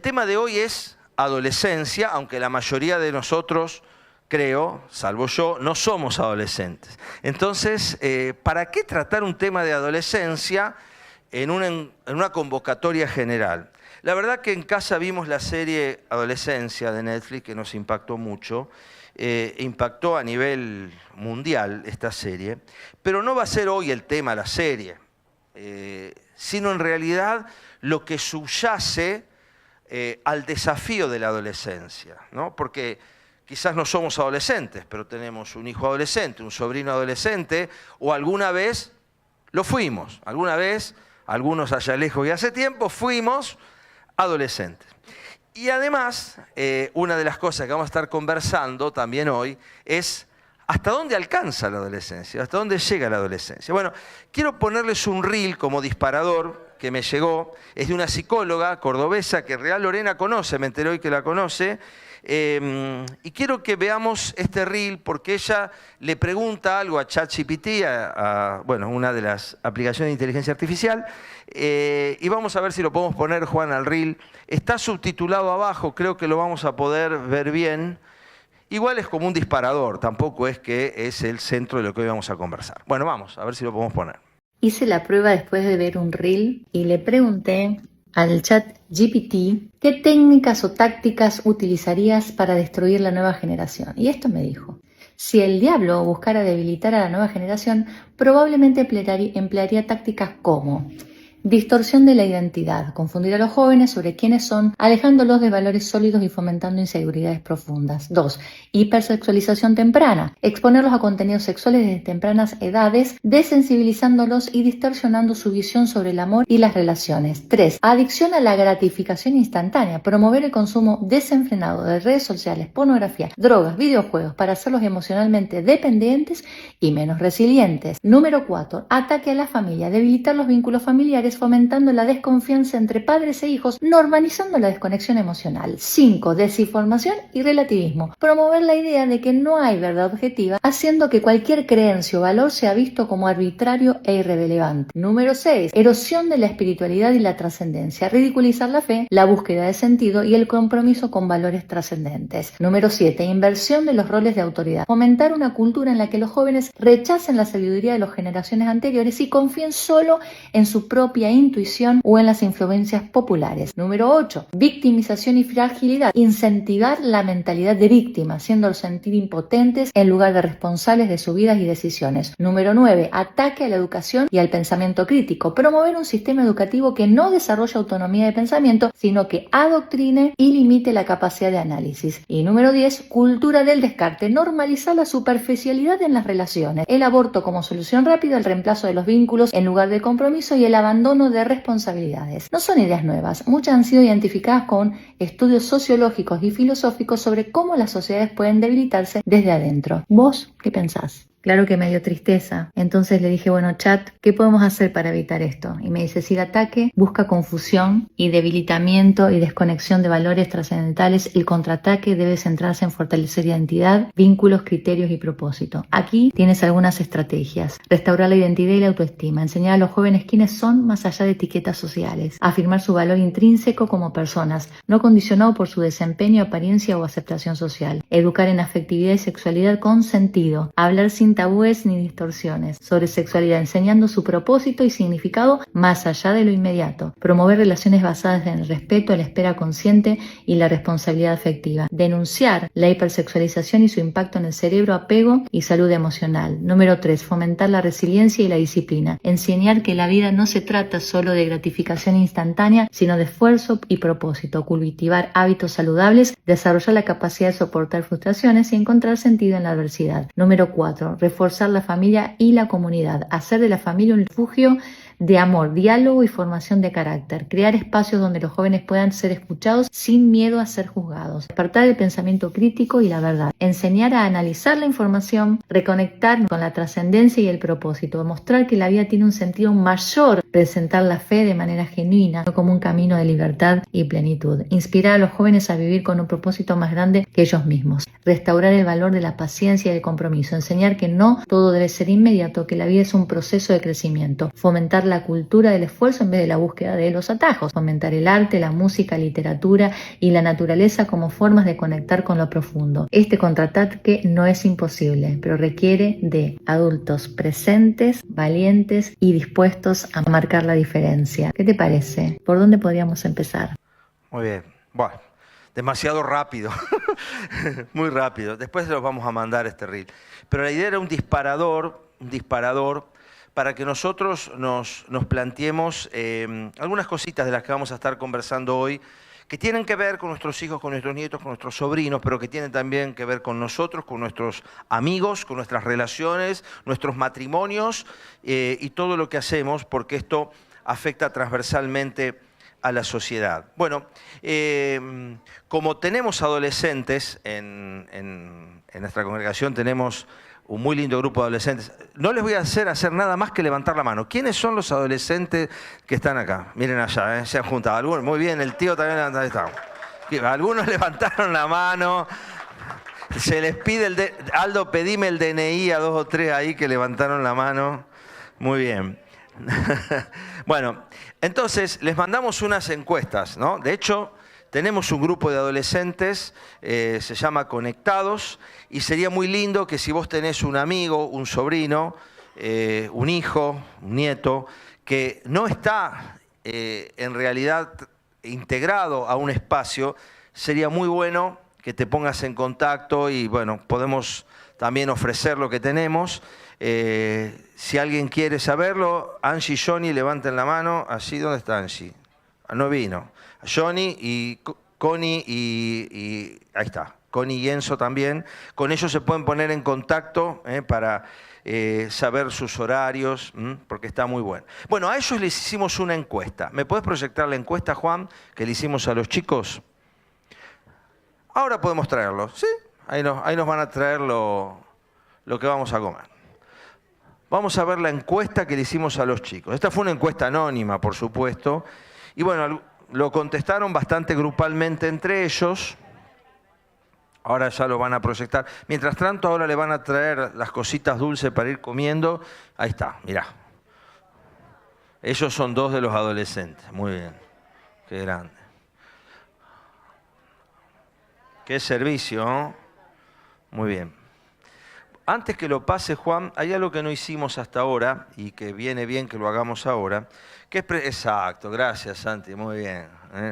El tema de hoy es adolescencia, aunque la mayoría de nosotros, creo, salvo yo, no somos adolescentes. Entonces, ¿para qué tratar un tema de adolescencia en una convocatoria general? La verdad que en casa vimos la serie Adolescencia de Netflix, que nos impactó mucho. Impactó a nivel mundial esta serie, pero no va a ser hoy el tema la serie, sino en realidad lo que subyace al desafío de la adolescencia, ¿no? Porque quizás no somos adolescentes, pero tenemos un hijo adolescente, un sobrino adolescente, o alguna vez lo fuimos, alguna vez, algunos allá lejos y hace tiempo, fuimos adolescentes. Y además, una de las cosas que vamos a estar conversando también hoy es hasta dónde alcanza la adolescencia, hasta dónde llega la adolescencia. Bueno, quiero ponerles un reel como disparador que me llegó, es de una psicóloga cordobesa que Real Lorena conoce, me enteré hoy que la conoce, y quiero que veamos este reel porque ella le pregunta algo a ChatGPT, bueno, una de las aplicaciones de inteligencia artificial, y vamos a ver si lo podemos poner, Juan, al reel. Está subtitulado abajo, creo que lo vamos a poder ver bien. Igual es como un disparador, tampoco es que es el centro de lo que hoy vamos a conversar. Bueno, vamos a ver si lo podemos poner. Hice la prueba después de ver un reel y le pregunté al chat GPT qué técnicas o tácticas utilizarías para destruir la nueva generación. Y esto me dijo: si el diablo buscara debilitar a la nueva generación, probablemente emplearía tácticas como distorsión de la identidad, confundir a los jóvenes sobre quiénes son, alejándolos de valores sólidos y fomentando inseguridades profundas. 2. Hipersexualización temprana, exponerlos a contenidos sexuales desde tempranas edades, desensibilizándolos y distorsionando su visión sobre el amor y las relaciones. 3. Adicción a la gratificación instantánea, promover el consumo desenfrenado de redes sociales, pornografía, drogas, videojuegos para hacerlos emocionalmente dependientes y menos resilientes. Número 4. Ataque a la familia, debilitar los vínculos familiares, fomentando la desconfianza entre padres e hijos, normalizando la desconexión emocional. 5. Desinformación y relativismo, promover la idea de que no hay verdad objetiva, haciendo que cualquier creencia o valor sea visto como arbitrario e irrelevante. Número 6. Erosión de la espiritualidad y la trascendencia, ridiculizar la fe, la búsqueda de sentido y el compromiso con valores trascendentes. Número 7. Inversión de los roles de autoridad, fomentar una cultura en la que los jóvenes rechacen la sabiduría de las generaciones anteriores y confíen solo en su propia intuición o en las influencias populares. Número 8. Victimización y fragilidad, incentivar la mentalidad de víctima, haciéndolos sentir impotentes en lugar de responsables de sus vidas y decisiones. Número 9. Ataque a la educación y al pensamiento crítico, promover un sistema educativo que no desarrolle autonomía de pensamiento, sino que adoctrine y limite la capacidad de análisis. Y número 10. Cultura del descarte, normalizar la superficialidad en las relaciones, el aborto como solución rápida, el reemplazo de los vínculos en lugar de compromiso y el abandono de responsabilidades. No son ideas nuevas, muchas han sido identificadas con estudios sociológicos y filosóficos sobre cómo las sociedades pueden debilitarse desde adentro. ¿Vos qué pensás? Claro que me dio tristeza. Entonces le dije, bueno, chat, ¿qué podemos hacer para evitar esto? Y me dice, si el ataque busca confusión y debilitamiento y desconexión de valores trascendentales, el contraataque debe centrarse en fortalecer identidad, vínculos, criterios y propósito. Aquí tienes algunas estrategias. Restaurar la identidad y la autoestima. Enseñar a los jóvenes quiénes son más allá de etiquetas sociales. Afirmar su valor intrínseco como personas, no condicionado por su desempeño, apariencia o aceptación social. Educar en afectividad y sexualidad con sentido. Hablar sin tabúes ni distorsiones sobre sexualidad, enseñando su propósito y significado más allá de lo inmediato. Promover relaciones basadas en el respeto, la espera consciente y la responsabilidad afectiva. Denunciar la hipersexualización y su impacto en el cerebro, apego y salud emocional. Número 3. Fomentar la resiliencia y la disciplina. Enseñar que la vida no se trata solo de gratificación instantánea, sino de esfuerzo y propósito. Cultivar hábitos saludables, desarrollar la capacidad de soportar frustraciones y encontrar sentido en la adversidad. Número 4. Reforzar la familia y la comunidad, hacer de la familia un refugio de amor, diálogo y formación de carácter, crear espacios donde los jóvenes puedan ser escuchados sin miedo a ser juzgados, despertar el pensamiento crítico y la verdad, enseñar a analizar la información, reconectar con la trascendencia y el propósito, mostrar que la vida tiene un sentido mayor, presentar la fe de manera genuina, no como un camino de libertad y plenitud, inspirar a los jóvenes a vivir con un propósito más grande que ellos mismos, restaurar el valor de la paciencia y el compromiso, enseñar que no todo debe ser inmediato, que la vida es un proceso de crecimiento, fomentar la cultura del esfuerzo en vez de la búsqueda de los atajos, fomentar el arte, la música, literatura y la naturaleza como formas de conectar con lo profundo. Este contraataque no es imposible, pero requiere de adultos presentes, valientes y dispuestos a marcar la diferencia. ¿Qué te parece? ¿Por dónde podríamos empezar? Muy bien. Bueno, demasiado rápido. Muy rápido. Después los vamos a mandar este reel. Pero la idea era un disparador para que nosotros nos planteemos algunas cositas de las que vamos a estar conversando hoy, que tienen que ver con nuestros hijos, con nuestros nietos, con nuestros sobrinos, pero que tienen también que ver con nosotros, con nuestros amigos, con nuestras relaciones, nuestros matrimonios y todo lo que hacemos, porque esto afecta transversalmente a la sociedad. Bueno, como tenemos adolescentes en nuestra congregación, tenemos un muy lindo grupo de adolescentes. No les voy a hacer nada más que levantar la mano. ¿Quiénes son los adolescentes que están acá? Miren allá, se han juntado. Algunos, muy bien, el tío también está. Algunos levantaron la mano. Se les pide Aldo, pedime el DNI a 2 o 3 ahí que levantaron la mano. Muy bien. Bueno, entonces les mandamos unas encuestas, ¿no? De hecho, tenemos un grupo de adolescentes, se llama Conectados, y sería muy lindo que si vos tenés un amigo, un sobrino, un hijo, un nieto, que no está en realidad integrado a un espacio, sería muy bueno que te pongas en contacto y bueno, podemos también ofrecer lo que tenemos. Si alguien quiere saberlo, Angie y Johnny, levanten la mano. Allí, ¿dónde está Angie? No vino. Johnny y Connie y ahí está. Connie y Enzo también. Con ellos se pueden poner en contacto para saber sus horarios, porque está muy bueno. Bueno, a ellos les hicimos una encuesta. ¿Me puedes proyectar la encuesta, Juan, que le hicimos a los chicos? Ahora podemos traerlo, ¿sí? Ahí nos van a traer lo que vamos a comer. Vamos a ver la encuesta que le hicimos a los chicos. Esta fue una encuesta anónima, por supuesto. Y bueno, lo contestaron bastante grupalmente entre ellos. Ahora ya lo van a proyectar. Mientras tanto, ahora le van a traer las cositas dulces para ir comiendo. Ahí está, mirá. Ellos son 2 de los adolescentes. Muy bien. Qué grande. Qué servicio, ¿no? Muy bien. Antes que lo pase, Juan, hay algo que no hicimos hasta ahora y que viene bien que lo hagamos ahora. Exacto, gracias, Santi, muy bien.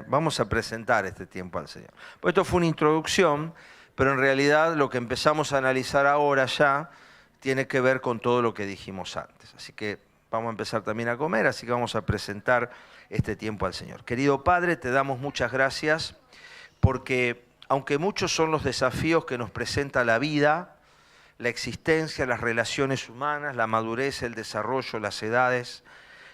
Vamos a presentar este tiempo al Señor. Pues esto fue una introducción, pero en realidad lo que empezamos a analizar ahora ya tiene que ver con todo lo que dijimos antes. Así que vamos a empezar también a comer, así que vamos a presentar este tiempo al Señor. Querido Padre, te damos muchas gracias porque aunque muchos son los desafíos que nos presenta la vida, la existencia, las relaciones humanas, la madurez, el desarrollo, las edades.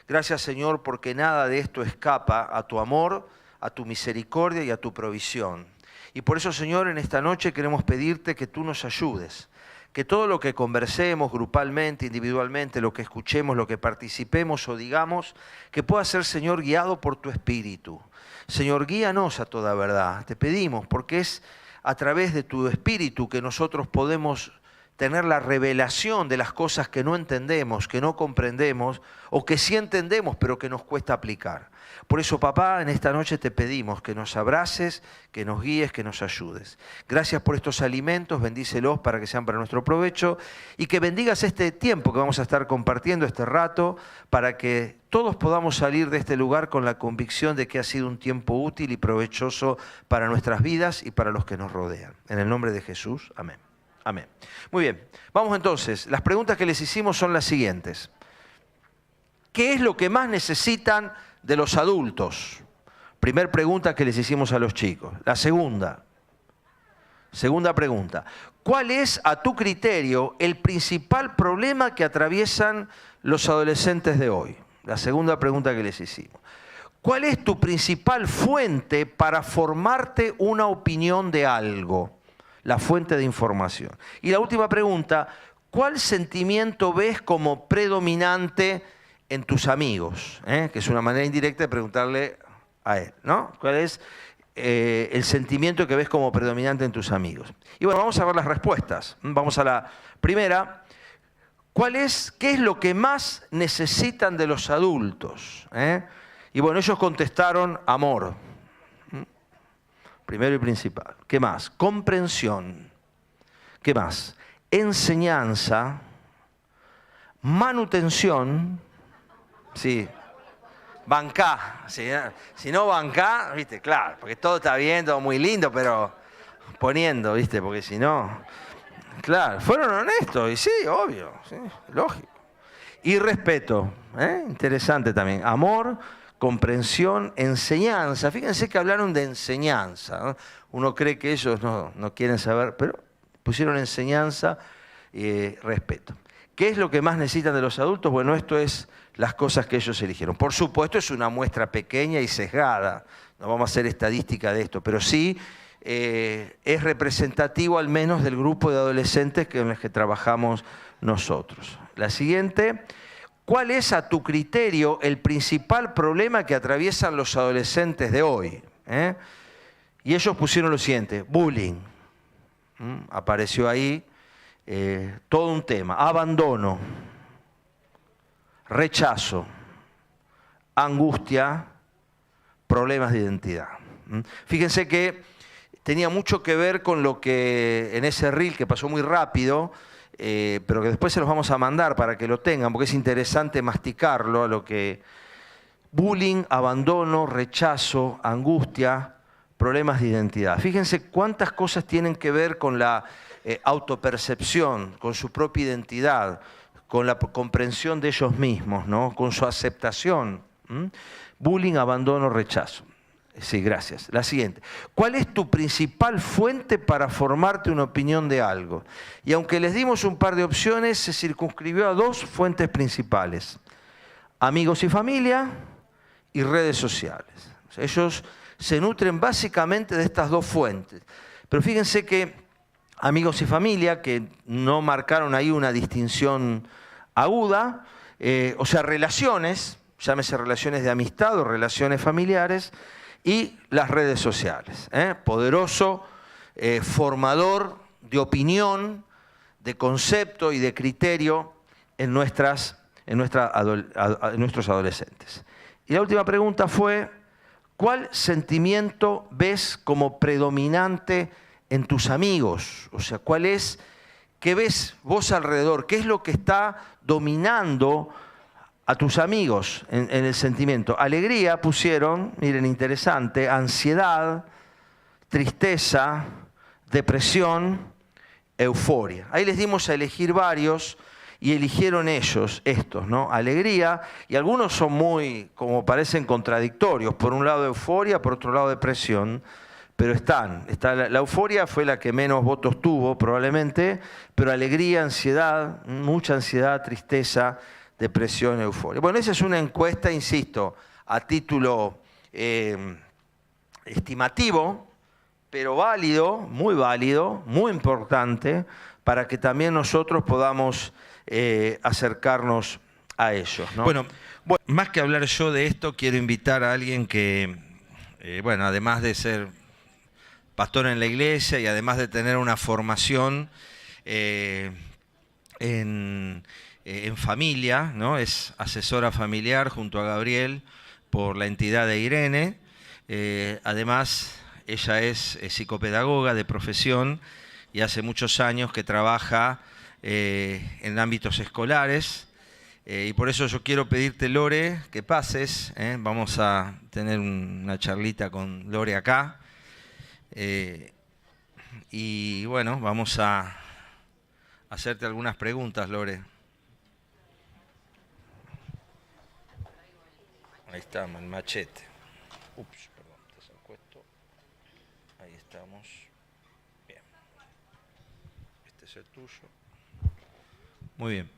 Gracias, Señor, porque nada de esto escapa a tu amor, a tu misericordia y a tu provisión. Y por eso, Señor, en esta noche queremos pedirte que tú nos ayudes, que todo lo que conversemos grupalmente, individualmente, lo que escuchemos, lo que participemos o digamos, que pueda ser, Señor, guiado por tu Espíritu. Señor, guíanos a toda verdad, te pedimos, porque es a través de tu Espíritu que nosotros podemos tener la revelación de las cosas que no entendemos, que no comprendemos, o que sí entendemos, pero que nos cuesta aplicar. Por eso, papá, en esta noche te pedimos que nos abraces, que nos guíes, que nos ayudes. Gracias por estos alimentos, bendícelos para que sean para nuestro provecho, y que bendigas este tiempo que vamos a estar compartiendo, este rato, para que todos podamos salir de este lugar con la convicción de que ha sido un tiempo útil y provechoso para nuestras vidas y para los que nos rodean. En el nombre de Jesús, amén. Amén. Muy bien, vamos entonces. Las preguntas que les hicimos son las siguientes. ¿Qué es lo que más necesitan de los adultos? Primer pregunta que les hicimos a los chicos. La segunda pregunta. ¿Cuál es, a tu criterio, el principal problema que atraviesan los adolescentes de hoy? La segunda pregunta que les hicimos. ¿Cuál es tu principal fuente para formarte una opinión de algo? La fuente de información. Y la última pregunta, ¿cuál sentimiento ves como predominante en tus amigos? Que es una manera indirecta de preguntarle a él, ¿no? ¿Cuál es el sentimiento que ves como predominante en tus amigos? Y bueno, vamos a ver las respuestas. Vamos a la primera. ¿Qué es lo que más necesitan de los adultos? Y bueno, ellos contestaron amor. Primero y principal. ¿Qué más? Comprensión. ¿Qué más? Enseñanza. Manutención. Sí. Bancá. Si no bancá, viste, claro, porque todo está bien, todo muy lindo, pero poniendo, viste, porque si no... Claro, fueron honestos, y sí, obvio, sí, lógico. Y respeto, interesante también. Amor, comprensión, enseñanza. Fíjense que hablaron de enseñanza, ¿no? Uno cree que ellos no quieren saber, pero pusieron enseñanza y respeto. ¿Qué es lo que más necesitan de los adultos? Bueno, esto es las cosas que ellos eligieron. Por supuesto, es una muestra pequeña y sesgada. No vamos a hacer estadística de esto, pero sí es representativo al menos del grupo de adolescentes con los que trabajamos nosotros. La siguiente. ¿Cuál es, a tu criterio, el principal problema que atraviesan los adolescentes de hoy? Y ellos pusieron lo siguiente: bullying. Apareció ahí todo un tema. Abandono, rechazo, angustia, problemas de identidad. Fíjense que tenía mucho que ver con lo que en ese reel, que pasó muy rápido, pero que después se los vamos a mandar para que lo tengan, porque es interesante masticarlo, a lo que bullying, abandono, rechazo, angustia, problemas de identidad. Fíjense cuántas cosas tienen que ver con la autopercepción, con su propia identidad, con la comprensión de ellos mismos, ¿no? Con su aceptación. Bullying, abandono, rechazo. Sí, gracias. La siguiente. ¿Cuál es tu principal fuente para formarte una opinión de algo? Y aunque les dimos un par de opciones, se circunscribió a dos fuentes principales: amigos y familia y redes sociales. O sea, ellos se nutren básicamente de estas dos fuentes. Pero fíjense que amigos y familia, que no marcaron ahí una distinción aguda, o sea, relaciones, llámese relaciones de amistad o relaciones familiares, y las redes sociales. Poderoso formador de opinión, de concepto y de criterio en nuestros adolescentes. Y la última pregunta fue: ¿cuál sentimiento ves como predominante en tus amigos? O sea, ¿qué ves vos alrededor? ¿Qué es lo que está dominando a tus amigos en el sentimiento? Alegría pusieron, miren, interesante, ansiedad, tristeza, depresión, euforia. Ahí les dimos a elegir varios y eligieron ellos estos, ¿no? Alegría, y algunos son muy, como parecen, contradictorios. Por un lado euforia, por otro lado depresión, pero la euforia fue la que menos votos tuvo probablemente, pero alegría, ansiedad, mucha ansiedad, tristeza, depresión, euforia. Bueno, esa es una encuesta, insisto, a título estimativo, pero válido, muy importante, para que también nosotros podamos acercarnos a ellos, ¿no? Bueno, más que hablar yo de esto, quiero invitar a alguien que, además de ser pastor en la iglesia y además de tener una formación en familia, ¿no? Es asesora familiar junto a Gabriel por la entidad de Irene. Además, ella es psicopedagoga de profesión y hace muchos años que trabaja en ámbitos escolares. Y por eso yo quiero pedirte, Lore, que pases. Vamos a tener una charlita con Lore acá. Y bueno, vamos a hacerte algunas preguntas, Lore. Ahí estamos, el machete. Ups, perdón, te saco esto. Ahí estamos. Bien. Este es el tuyo. Muy bien.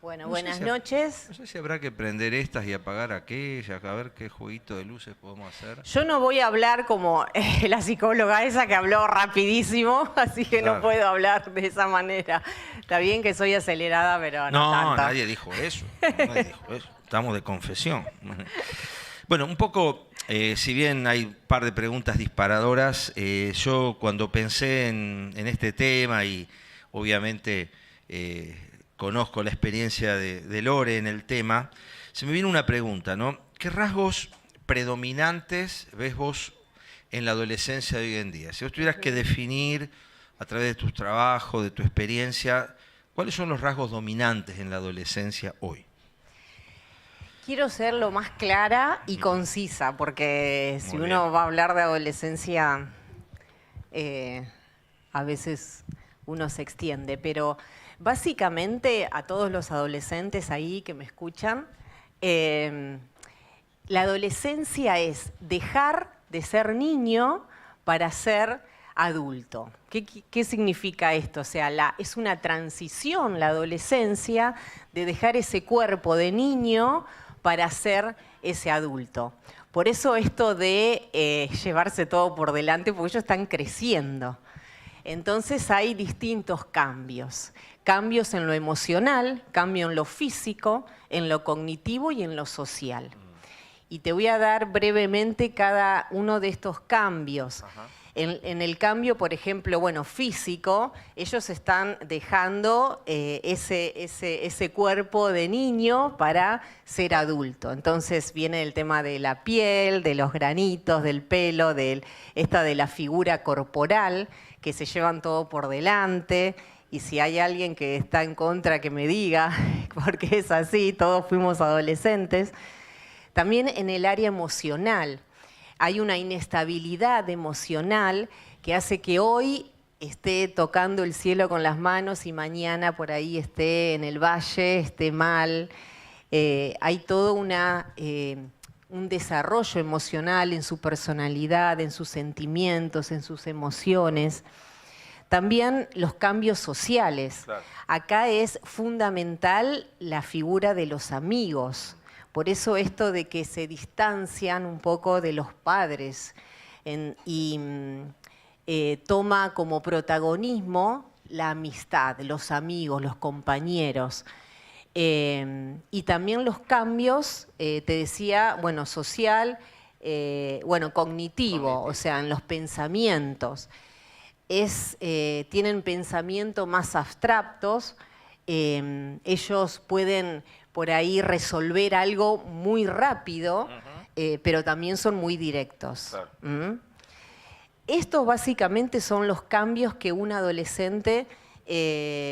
Bueno, buenas noches. No sé si habrá que prender estas y apagar aquellas, a ver qué jueguito de luces podemos hacer. Yo no voy a hablar como la psicóloga esa que habló rapidísimo, así que claro, no puedo hablar de esa manera. Está bien que soy acelerada, pero no tanto. No, nadie dijo eso. Nadie dijo eso. Estamos de confesión. Bueno, un poco, si bien hay un par de preguntas disparadoras, yo cuando pensé en este tema y obviamente conozco la experiencia de Lore en el tema, se me viene una pregunta, ¿no? ¿Qué rasgos predominantes ves vos en la adolescencia de hoy en día? Si vos tuvieras que definir a través de tus trabajos, de tu experiencia, ¿cuáles son los rasgos dominantes en la adolescencia hoy? Quiero ser lo más clara y concisa, porque si uno va a hablar de adolescencia, a veces uno se extiende, pero básicamente a todos los adolescentes ahí que me escuchan, la adolescencia es dejar de ser niño para ser adulto. ¿Qué significa esto? O sea, es una transición la adolescencia de dejar ese cuerpo de niño para ser ese adulto. Por eso esto de llevarse todo por delante, porque ellos están creciendo. Entonces hay distintos cambios. Cambios en lo emocional, cambio en lo físico, en lo cognitivo y en lo social. Y te voy a dar brevemente cada uno de estos cambios. En el cambio, por ejemplo, bueno, físico, ellos están dejando ese cuerpo de niño para ser adulto. Entonces viene el tema de la piel, de los granitos, del pelo, de la figura corporal, que se llevan todo por delante. Y si hay alguien que está en contra, que me diga, porque es así, todos fuimos adolescentes. También en el área emocional. Hay una inestabilidad emocional que hace que hoy esté tocando el cielo con las manos y mañana por ahí esté en el valle, esté mal. Hay todo un desarrollo emocional en su personalidad, en sus sentimientos, en sus emociones. También los cambios sociales. Claro. Acá es fundamental la figura de los amigos. Por eso esto de que se distancian un poco de los padres y toma como protagonismo la amistad, los amigos, los compañeros. Y también los cambios, te decía, bueno, social, cognitivo, o sea, en los pensamientos. Tienen pensamientos más abstractos, ellos pueden por ahí resolver algo muy rápido, pero también son muy directos. Claro. Estos básicamente son los cambios que un adolescente,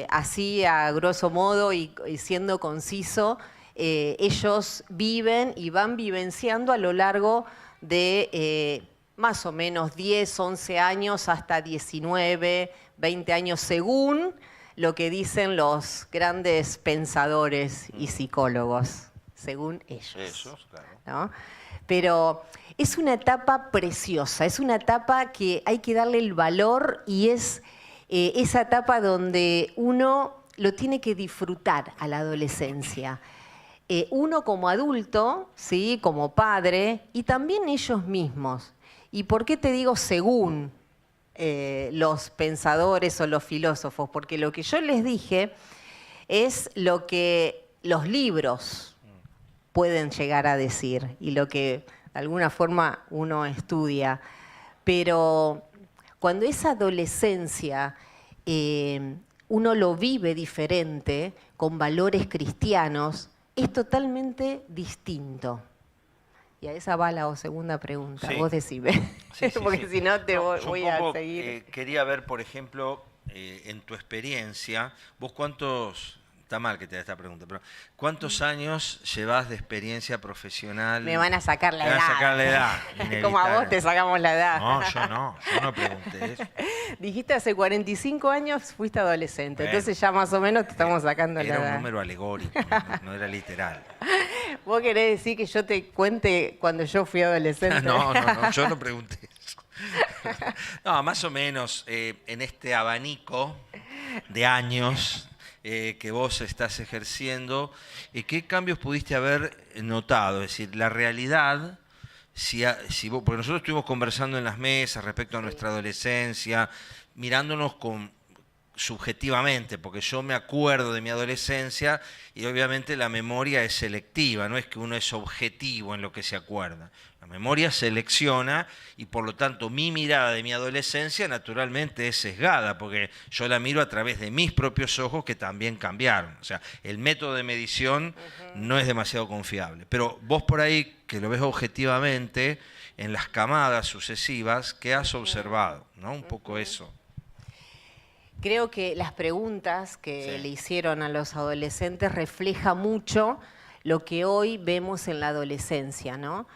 así a grosso modo y siendo conciso, ellos viven y van vivenciando a lo largo de más o menos 10, 11 años hasta 19, 20 años según lo que dicen los grandes pensadores y psicólogos, según ellos. Claro. ¿No? Pero es una etapa preciosa, es una etapa que hay que darle el valor y es esa etapa donde uno lo tiene que disfrutar a la adolescencia. Uno como adulto, ¿sí? Como padre, y también ellos mismos. ¿Y por qué te digo según los pensadores o los filósofos? Porque lo que yo les dije es lo que los libros pueden llegar a decir y lo que de alguna forma uno estudia. Pero cuando es adolescencia, uno lo vive diferente, con valores cristianos, es totalmente distinto. Y a esa va la segunda pregunta. Sí. Vos decime. Sí, porque si no te voy a seguir. Quería ver, por ejemplo, en tu experiencia, vos cuántos... Está mal que te haga esta pregunta, pero ¿cuántos años llevas de experiencia profesional? Me van a sacar la edad. Me van a sacar la edad. Como a vos te sacamos la edad. No, yo no pregunté eso. Dijiste hace 45 años fuiste adolescente, bueno, entonces ya más o menos te estamos sacando la edad. Era un número alegórico, no era literal. ¿Vos querés decir que yo te cuente cuando yo fui adolescente? No, yo no pregunté eso. No, más o menos en este abanico de años que vos estás ejerciendo, ¿qué cambios pudiste haber notado? Es decir, la realidad, si vos, porque nosotros estuvimos conversando en las mesas respecto a nuestra adolescencia, mirándonos subjetivamente, porque yo me acuerdo de mi adolescencia y obviamente la memoria es selectiva, no es que uno es objetivo en lo que se acuerda. La memoria selecciona y por lo tanto mi mirada de mi adolescencia naturalmente es sesgada, porque yo la miro a través de mis propios ojos que también cambiaron. O sea, el método de medición no es demasiado confiable. Pero vos por ahí, que lo ves objetivamente, en las camadas sucesivas, ¿qué has observado? ¿No? Un poco eso. Creo que las preguntas que le hicieron a los adolescentes refleja mucho lo que hoy vemos en la adolescencia, ¿no?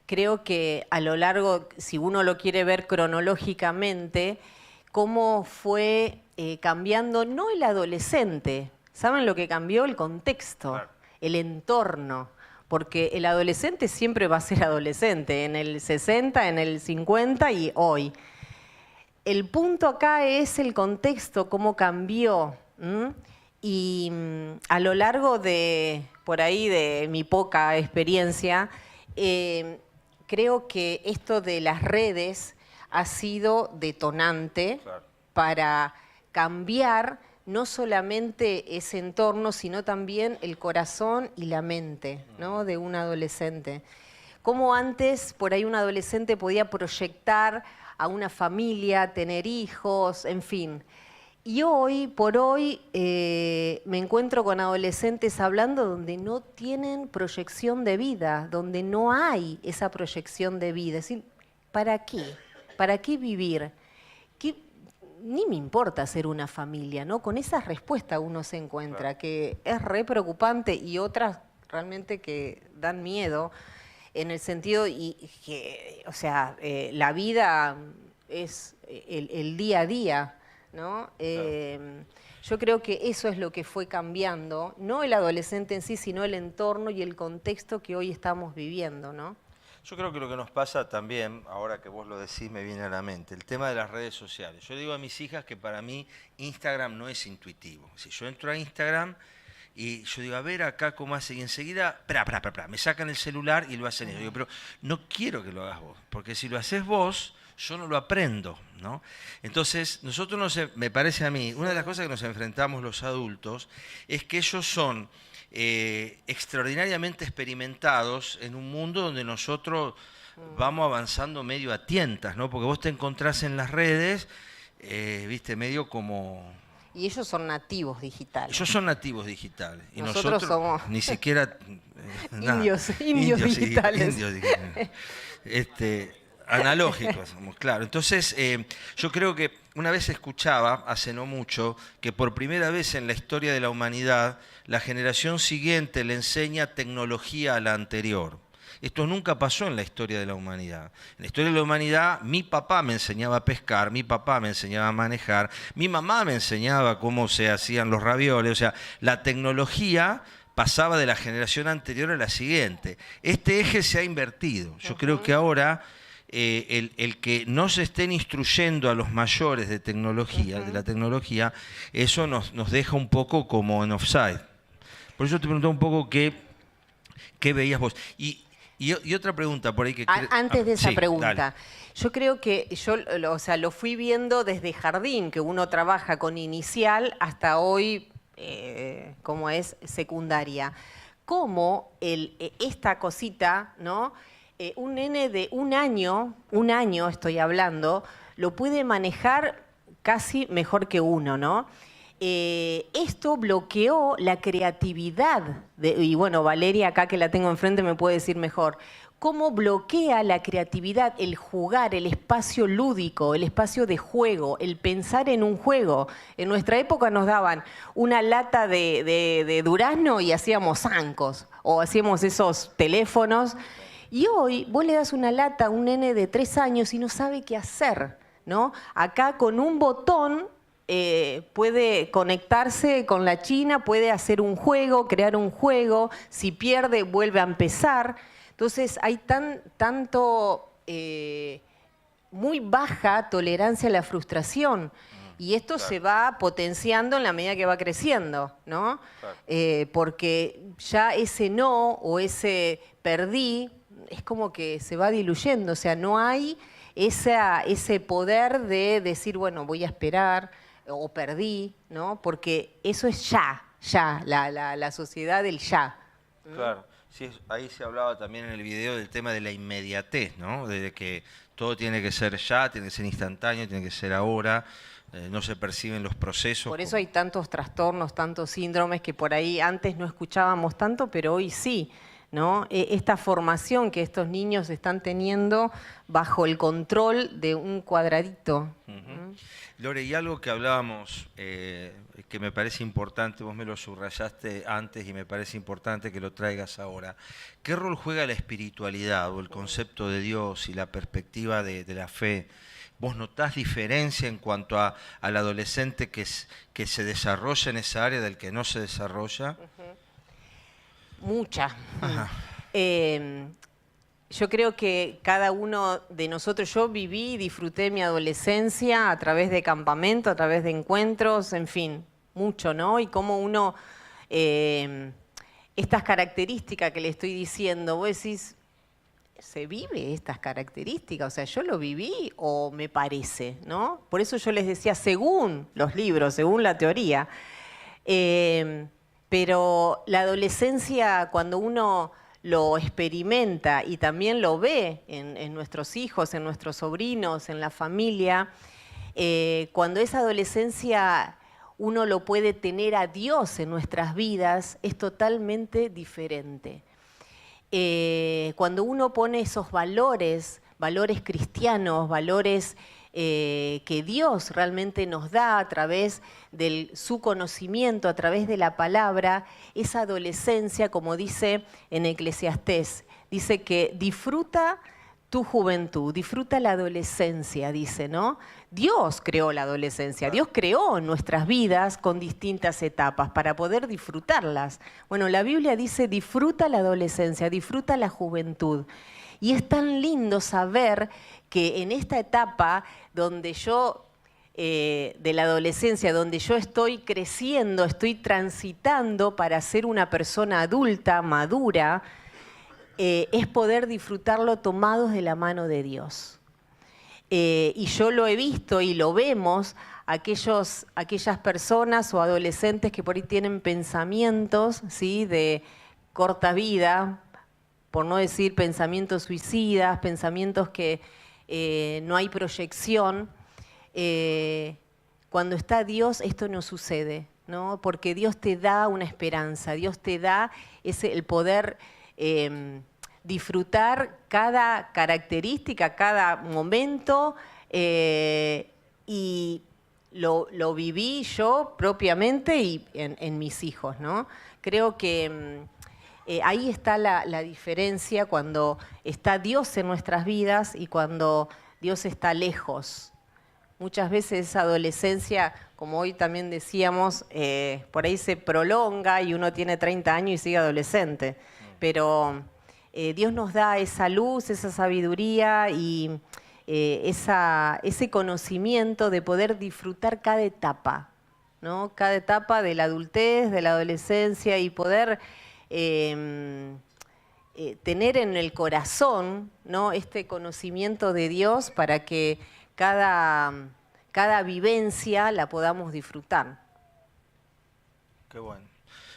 Creo que a lo largo, si uno lo quiere ver cronológicamente, cómo fue cambiando, no el adolescente, ¿saben lo que cambió? El contexto, claro, el entorno, porque el adolescente siempre va a ser adolescente, en el 60, en el 50 y hoy. El punto acá es el contexto, cómo cambió. Y a lo largo de, por ahí, de mi poca experiencia, creo que esto de las redes ha sido detonante, claro, para cambiar no solamente ese entorno, sino también el corazón y la mente, ¿no?, de un adolescente. Como antes, por ahí un adolescente podía proyectar a una familia, tener hijos, en fin. Y hoy, por hoy, me encuentro con adolescentes hablando donde no tienen proyección de vida, donde no hay esa proyección de vida. Es decir, ¿para qué? ¿Para qué vivir? Ni me importa ser una familia, ¿no? Con esa respuesta uno se encuentra, que es re preocupante y otras realmente que dan miedo, en el sentido que, o sea, la vida es el día a día, ¿no? Yo creo que eso es lo que fue cambiando, no el adolescente en sí, sino el entorno y el contexto que hoy estamos viviendo, ¿no? Yo creo que lo que nos pasa también, ahora que vos lo decís, me viene a la mente, el tema de las redes sociales. Yo digo a mis hijas que para mí Instagram no es intuitivo. Si yo entro a Instagram y yo digo, a ver acá cómo hace, y enseguida, me sacan el celular y lo hacen ellos. Digo, pero no quiero que lo hagas vos, porque si lo haces vos, yo no lo aprendo, ¿no? Entonces, nosotros, me parece a mí, una de las cosas que nos enfrentamos los adultos es que ellos son extraordinariamente experimentados en un mundo donde nosotros vamos avanzando medio a tientas, ¿no? Porque vos te encontrás en las redes, viste, medio como... Y ellos son nativos digitales. Ellos son nativos digitales. Y nosotros somos... ni siquiera... indios digitales. Indios digitales. Analógicos somos, claro. Entonces, yo creo que una vez escuchaba, hace no mucho, que por primera vez en la historia de la humanidad, la generación siguiente le enseña tecnología a la anterior. Esto nunca pasó en la historia de la humanidad. En la historia de la humanidad, mi papá me enseñaba a pescar, mi papá me enseñaba a manejar, mi mamá me enseñaba cómo se hacían los ravioles. O sea, la tecnología pasaba de la generación anterior a la siguiente. Este eje se ha invertido. Yo creo que ahora... el que no se estén instruyendo a los mayores de tecnología, de la tecnología, eso nos deja un poco como en offside. Por eso te preguntaba un poco qué veías vos. Y otra pregunta por ahí que... Antes de esa pregunta, dale. Yo creo que yo, o sea, lo fui viendo desde jardín, que uno trabaja con inicial, hasta hoy, como es secundaria. Cómo esta cosita, ¿no? Un nene de un año estoy hablando, lo puede manejar casi mejor que uno, ¿no? Esto bloqueó la creatividad, y bueno, Valeria acá que la tengo enfrente me puede decir mejor, cómo bloquea la creatividad, el jugar, el espacio lúdico, el espacio de juego, el pensar en un juego. En nuestra época nos daban una lata de durazno y hacíamos zancos, o hacíamos esos teléfonos. Y hoy vos le das una lata a un nene de 3 años y no sabe qué hacer, ¿no? Acá con un botón puede conectarse con la China, puede hacer un juego, crear un juego, si pierde vuelve a empezar. Entonces hay muy baja tolerancia a la frustración. Y esto claro, se va potenciando en la medida que va creciendo, ¿no? Claro. Porque ya ese no o ese perdí es como que se va diluyendo, o sea, no hay ese poder de decir, bueno, voy a esperar o perdí, ¿no? Porque eso es ya, la sociedad del ya. Claro, sí, ahí se hablaba también en el video del tema de la inmediatez, ¿no? De que todo tiene que ser ya, tiene que ser instantáneo, tiene que ser ahora, no se perciben los procesos. Por eso hay tantos trastornos, tantos síndromes que por ahí antes no escuchábamos tanto, pero hoy sí, ¿no? Esta formación que estos niños están teniendo bajo el control de un cuadradito. Lore, y algo que hablábamos que me parece importante, vos me lo subrayaste antes y me parece importante que lo traigas ahora. ¿Qué rol juega la espiritualidad o el concepto de Dios y la perspectiva de la fe? ¿Vos notás diferencia en cuanto al adolescente que se desarrolla en esa área del que no se desarrolla? Mucha. Yo creo que cada uno de nosotros, yo viví y disfruté mi adolescencia a través de campamentos, a través de encuentros, en fin, mucho, ¿no? Y cómo uno, estas características que le estoy diciendo, vos decís, ¿se vive estas características? O sea, ¿yo lo viví o me parece, ¿no? Por eso yo les decía, según los libros, según la teoría, pero la adolescencia, cuando uno lo experimenta y también lo ve en nuestros hijos, en nuestros sobrinos, en la familia, cuando esa adolescencia uno lo puede tener a Dios en nuestras vidas, es totalmente diferente. Cuando uno pone esos valores cristianos, valores que Dios realmente nos da a través de su conocimiento, a través de la palabra, esa adolescencia, como dice en Eclesiastés, dice que disfruta tu juventud, disfruta la adolescencia, dice, ¿no? Dios creó la adolescencia, Dios creó nuestras vidas con distintas etapas para poder disfrutarlas. Bueno, la Biblia dice, disfruta la adolescencia, disfruta la juventud. Y es tan lindo saber que en esta etapa donde yo, de la adolescencia, donde yo estoy creciendo, estoy transitando para ser una persona adulta, madura, es poder disfrutarlo tomados de la mano de Dios. Y yo lo he visto y lo vemos, aquellas personas o adolescentes que por ahí tienen pensamientos, ¿sí?, de corta vida, por no decir pensamientos suicidas, pensamientos que no hay proyección. Cuando está Dios esto no sucede, ¿no? Porque Dios te da una esperanza, Dios te da el poder disfrutar cada característica, cada momento, y lo viví yo propiamente y en mis hijos, ¿no? Creo que ahí está la diferencia cuando está Dios en nuestras vidas y cuando Dios está lejos. Muchas veces esa adolescencia, como hoy también decíamos, por ahí se prolonga y uno tiene 30 años y sigue adolescente. Pero Dios nos da esa luz, esa sabiduría y ese conocimiento de poder disfrutar cada etapa, ¿no? Cada etapa de la adultez, de la adolescencia y poder tener en el corazón, ¿no?, este conocimiento de Dios para que cada vivencia la podamos disfrutar. Qué bueno.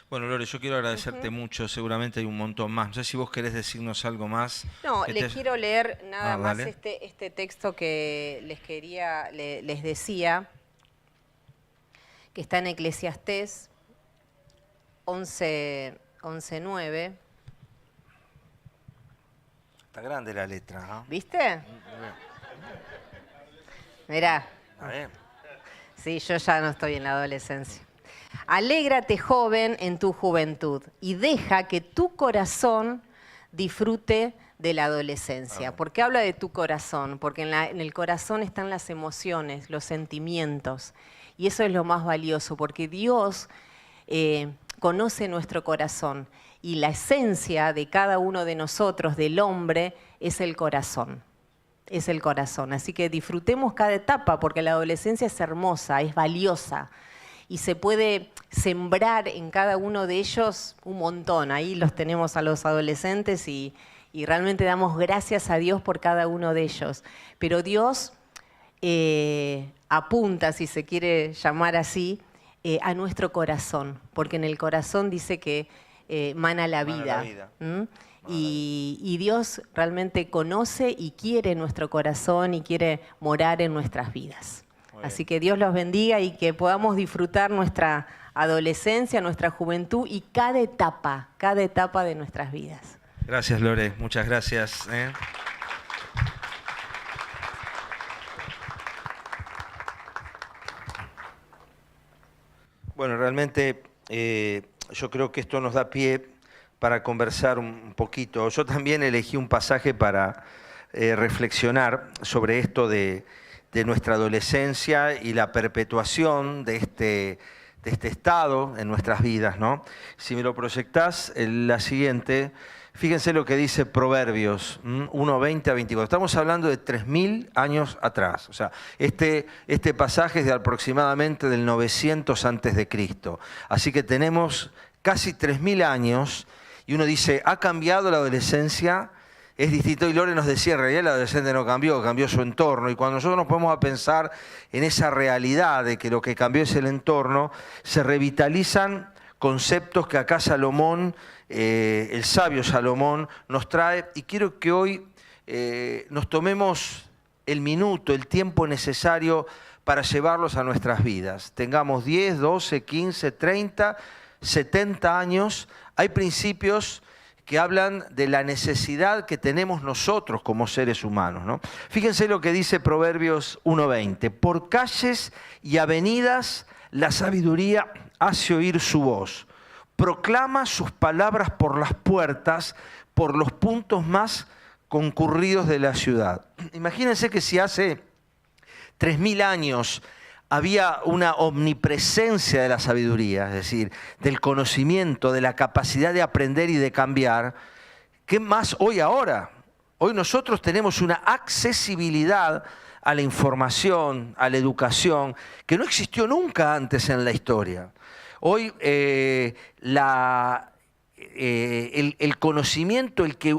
Bueno, Lore, yo quiero agradecerte mucho, seguramente hay un montón más. No sé si vos querés decirnos algo más. No, les quiero leer nada más vale. este texto que les decía, que está en Eclesiastés 11:9. Está grande la letra, ¿no? ¿Viste? Mirá. A ver. Sí, yo ya no estoy en la adolescencia. Alégrate, joven, en tu juventud y deja que tu corazón disfrute de la adolescencia. ¿Por qué habla de tu corazón? Porque en el corazón están las emociones, los sentimientos. Y eso es lo más valioso, porque Dios conoce nuestro corazón. Y la esencia de cada uno de nosotros, del hombre, es el corazón. Es el corazón. Así que disfrutemos cada etapa, porque la adolescencia es hermosa, es valiosa. Y se puede sembrar en cada uno de ellos un montón. Ahí los tenemos a los adolescentes y y realmente damos gracias a Dios por cada uno de ellos. Pero Dios apunta, si se quiere llamar así, a nuestro corazón, porque en el corazón dice que mana la vida. Y Dios realmente conoce y quiere nuestro corazón y quiere morar en nuestras vidas. Así que Dios los bendiga y que podamos disfrutar nuestra adolescencia, nuestra juventud y cada etapa de nuestras vidas. Gracias, Lore, muchas gracias. Bueno, realmente yo creo que esto nos da pie para conversar un poquito. Yo también elegí un pasaje para reflexionar sobre esto de nuestra adolescencia y la perpetuación de este estado en nuestras vidas, ¿no? Si me lo proyectás, la siguiente, fíjense lo que dice Proverbios 1:20 a 24. Estamos hablando de 3000 años atrás. O sea, este pasaje es de aproximadamente del 900 antes de Cristo. Así que tenemos casi 3000 años y uno dice, ¿ha cambiado la adolescencia? Es distinto, y Lore nos decía, en realidad el adolescente no cambió su entorno, y cuando nosotros nos ponemos a pensar en esa realidad de que lo que cambió es el entorno, se revitalizan conceptos que acá Salomón, el sabio Salomón, nos trae, y quiero que hoy nos tomemos el minuto, el tiempo necesario para llevarlos a nuestras vidas. Tengamos 10, 12, 15, 30, 70 años, hay principios que hablan de la necesidad que tenemos nosotros como seres humanos, ¿no? Fíjense lo que dice Proverbios 1:20. Por calles y avenidas la sabiduría hace oír su voz. Proclama sus palabras por las puertas, por los puntos más concurridos de la ciudad. Imagínense que si hace 3000 años había una omnipresencia de la sabiduría, es decir, del conocimiento, de la capacidad de aprender y de cambiar. ¿Qué más hoy ahora? Hoy nosotros tenemos una accesibilidad a la información, a la educación, que no existió nunca antes en la historia. Hoy el conocimiento, el que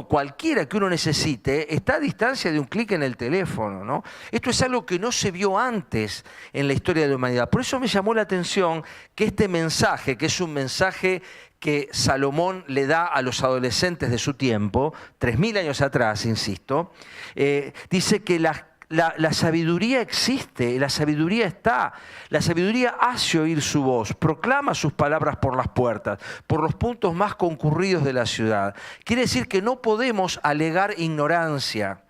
cualquiera que uno necesite, está a distancia de un clic en el teléfono, ¿no? Esto es algo que no se vio antes en la historia de la humanidad. Por eso me llamó la atención que este mensaje, que es un mensaje que Salomón le da a los adolescentes de su tiempo, 3000 años atrás, insisto, dice que la sabiduría existe, la sabiduría está, la sabiduría hace oír su voz, proclama sus palabras por las puertas, por los puntos más concurridos de la ciudad. Quiere decir que no podemos alegar ignorancia.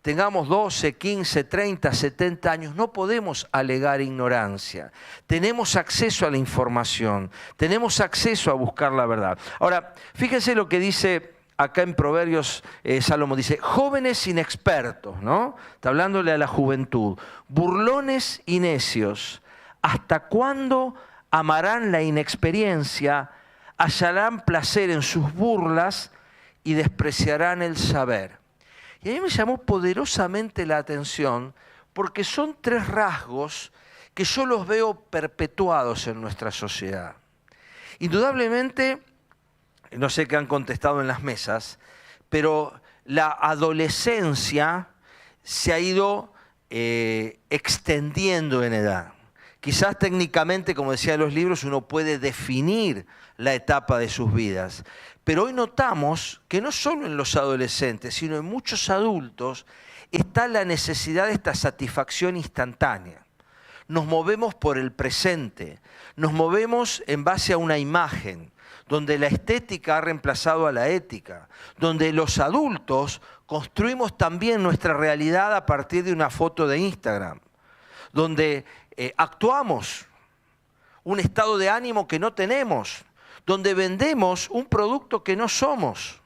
Tengamos 12, 15, 30, 70 años, no podemos alegar ignorancia. Tenemos acceso a la información, tenemos acceso a buscar la verdad. Ahora, fíjense lo que dice acá en Proverbios, Salomón dice, jóvenes inexpertos, ¿no? Está hablándole a la juventud. Burlones y necios, ¿hasta cuándo amarán la inexperiencia? Hallarán placer en sus burlas y despreciarán el saber. Y a mí me llamó poderosamente la atención porque son 3 rasgos que yo los veo perpetuados en nuestra sociedad. Indudablemente, no sé qué han contestado en las mesas, pero la adolescencia se ha ido extendiendo en edad. Quizás técnicamente, como decían los libros, uno puede definir la etapa de sus vidas. Pero hoy notamos que no solo en los adolescentes, sino en muchos adultos, está la necesidad de esta satisfacción instantánea. Nos movemos por el presente, nos movemos en base a una imagen, donde la estética ha reemplazado a la ética, donde los adultos construimos también nuestra realidad a partir de una foto de Instagram, donde actuamos un estado de ánimo que no tenemos, donde vendemos un producto que no somos.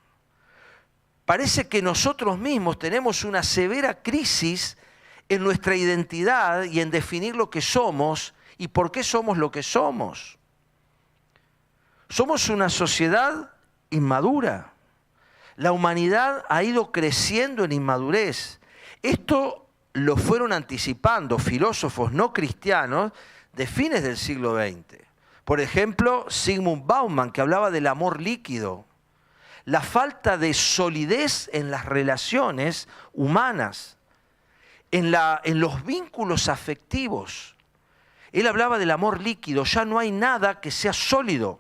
Parece que nosotros mismos tenemos una severa crisis en nuestra identidad y en definir lo que somos y por qué somos lo que somos. Somos una sociedad inmadura. La humanidad ha ido creciendo en inmadurez. Esto lo fueron anticipando filósofos no cristianos de fines del siglo XX. Por ejemplo, Zygmunt Bauman, que hablaba del amor líquido. la falta de solidez en las relaciones humanas, en los vínculos afectivos. Él hablaba del amor líquido, ya no hay nada que sea sólido.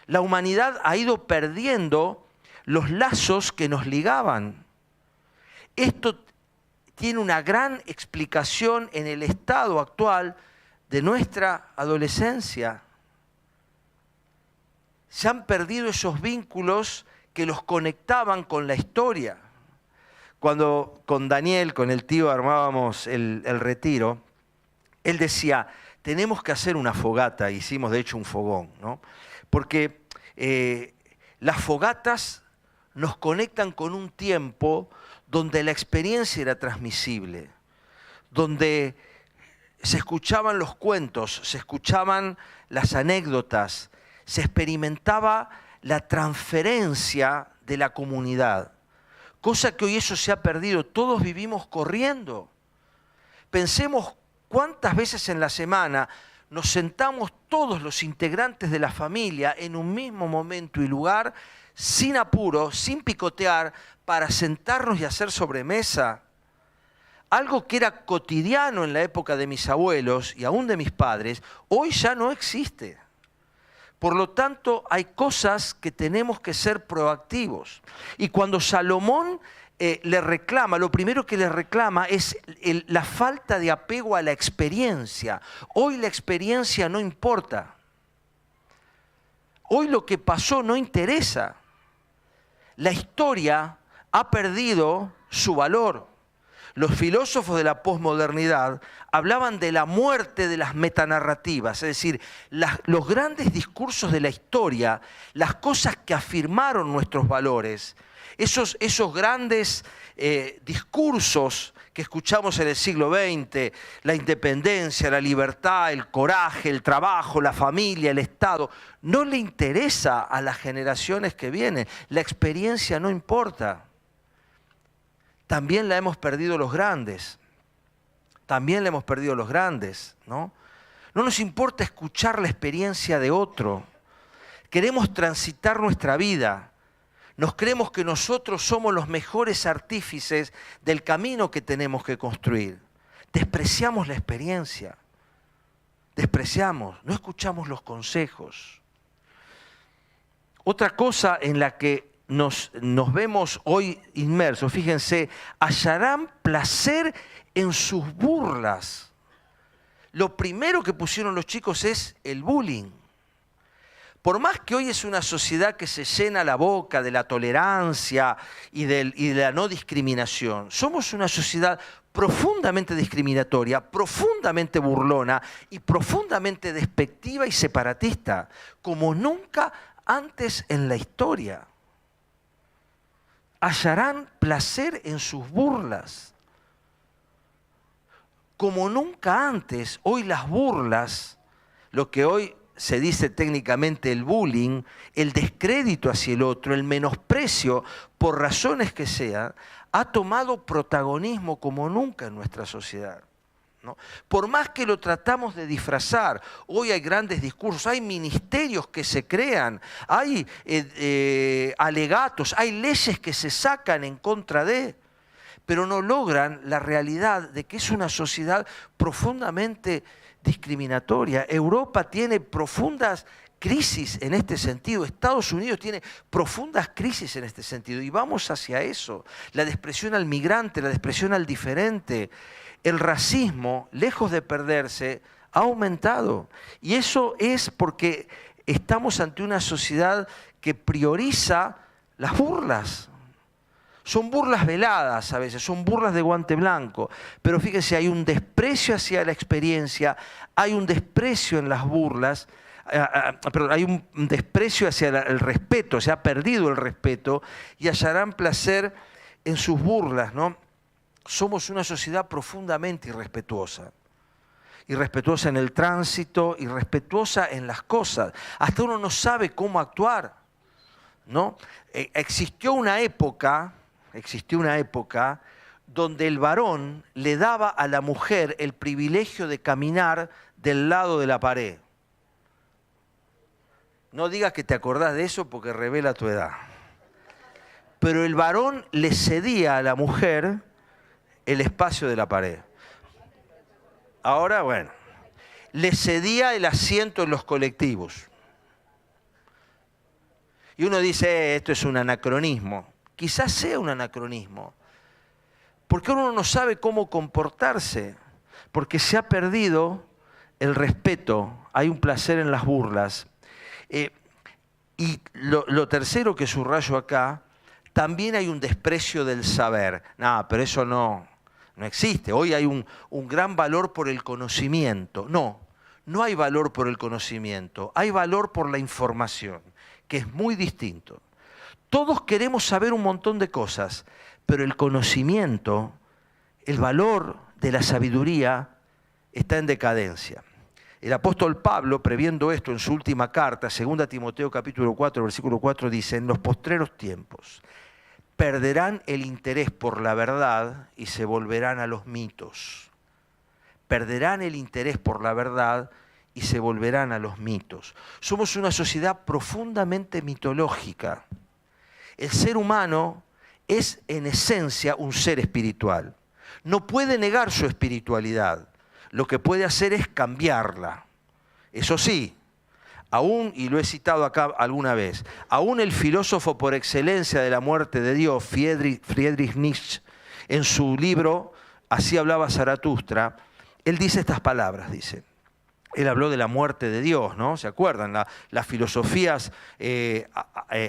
La humanidad ha ido perdiendo los lazos que nos ligaban. Esto tiene una gran explicación en el estado actual de nuestra adolescencia. Se han perdido esos vínculos que los conectaban con la historia. Cuando con Daniel, con el tío, armábamos el retiro, él decía, tenemos que hacer una fogata. Hicimos de hecho un fogón, ¿no? Porque las fogatas nos conectan con un tiempo donde la experiencia era transmisible, donde se escuchaban los cuentos, se escuchaban las anécdotas, se experimentaba la transferencia de la comunidad, cosa que hoy eso se ha perdido. Todos vivimos corriendo. Pensemos cuántas veces en la semana nos sentamos todos los integrantes de la familia en un mismo momento y lugar, sin apuro, sin picotear, para sentarnos y hacer sobremesa. Algo que era cotidiano en la época de mis abuelos y aún de mis padres, hoy ya no existe. Por lo tanto, hay cosas que tenemos que ser proactivos. Y cuando Salomón le reclama, lo primero que le reclama es la falta de apego a la experiencia. Hoy la experiencia no importa. Hoy lo que pasó no interesa. La historia ha perdido su valor. Los filósofos de la posmodernidad hablaban de la muerte de las metanarrativas, es decir, los grandes discursos de la historia, las cosas que afirmaron nuestros valores, esos grandes discursos que escuchamos en el siglo XX, la independencia, la libertad, el coraje, el trabajo, la familia, el Estado, no le interesa a las generaciones que vienen. La experiencia no importa. También la hemos perdido los grandes. También la hemos perdido los grandes, ¿no? No nos importa escuchar la experiencia de otro. Queremos transitar nuestra vida. Nos creemos que nosotros somos los mejores artífices del camino que tenemos que construir. Despreciamos la experiencia. Despreciamos, no escuchamos los consejos. Otra cosa en la que nos vemos hoy inmersos, fíjense, hallarán placer en sus burlas. Lo primero que pusieron los chicos es el bullying. Por más que hoy es una sociedad que se llena la boca de la tolerancia y de la no discriminación, somos una sociedad profundamente discriminatoria, profundamente burlona y profundamente despectiva y separatista, como nunca antes en la historia. Hallarán placer en sus burlas. Como nunca antes, hoy las burlas, lo que hoy se dice técnicamente el bullying, el descrédito hacia el otro, el menosprecio, por razones que sean, ha tomado protagonismo como nunca en nuestra sociedad, ¿no? Por más que lo tratamos de disfrazar, hoy hay grandes discursos, hay ministerios que se crean, hay alegatos, hay leyes que se sacan en contra de, pero no logran la realidad de que es una sociedad profundamente discriminatoria. Europa tiene profundas crisis en este sentido, Estados Unidos tiene profundas crisis en este sentido y vamos hacia eso. La despreciación al migrante, la despreciación al diferente, el racismo, lejos de perderse, ha aumentado. Y eso es porque estamos ante una sociedad que prioriza las burlas. Son burlas veladas a veces, son burlas de guante blanco, pero fíjense, hay un desprecio hacia la experiencia, hay un desprecio en las burlas, hay un desprecio hacia el respeto, se ha perdido el respeto y hallarán placer en sus burlas, ¿no? Somos una sociedad profundamente irrespetuosa. Irrespetuosa en el tránsito, irrespetuosa en las cosas. Hasta uno no sabe cómo actuar, ¿no? Existió una época donde el varón le daba a la mujer el privilegio de caminar del lado de la pared. No digas que te acordás de eso porque revela tu edad. Pero el varón le cedía a la mujer el espacio de la pared. Ahora, bueno, le cedía el asiento en los colectivos. Y uno dice, esto es un anacronismo. Quizás sea un anacronismo. Porque uno no sabe cómo comportarse. Porque se ha perdido el respeto. Hay un placer en las burlas. Y lo tercero que subrayo acá, también hay un desprecio del saber. No, pero eso no existe. Hoy hay un gran valor por el conocimiento. No hay valor por el conocimiento. Hay valor por la información, que es muy distinto. Todos queremos saber un montón de cosas, pero el conocimiento, el valor de la sabiduría está en decadencia. El apóstol Pablo, previendo esto en su última carta, 2 Timoteo capítulo 4, versículo 4, dice, en los postreros tiempos perderán el interés por la verdad y se volverán a los mitos. Perderán el interés por la verdad y se volverán a los mitos. Somos una sociedad profundamente mitológica. El ser humano es en esencia un ser espiritual. No puede negar su espiritualidad. Lo que puede hacer es cambiarla. Eso sí, aún, y lo he citado acá alguna vez, aún el filósofo por excelencia de la muerte de Dios, Friedrich Nietzsche, en su libro Así hablaba Zaratustra, él dice estas palabras, dice. Él habló de la muerte de Dios, ¿no? ¿Se acuerdan? Las filosofías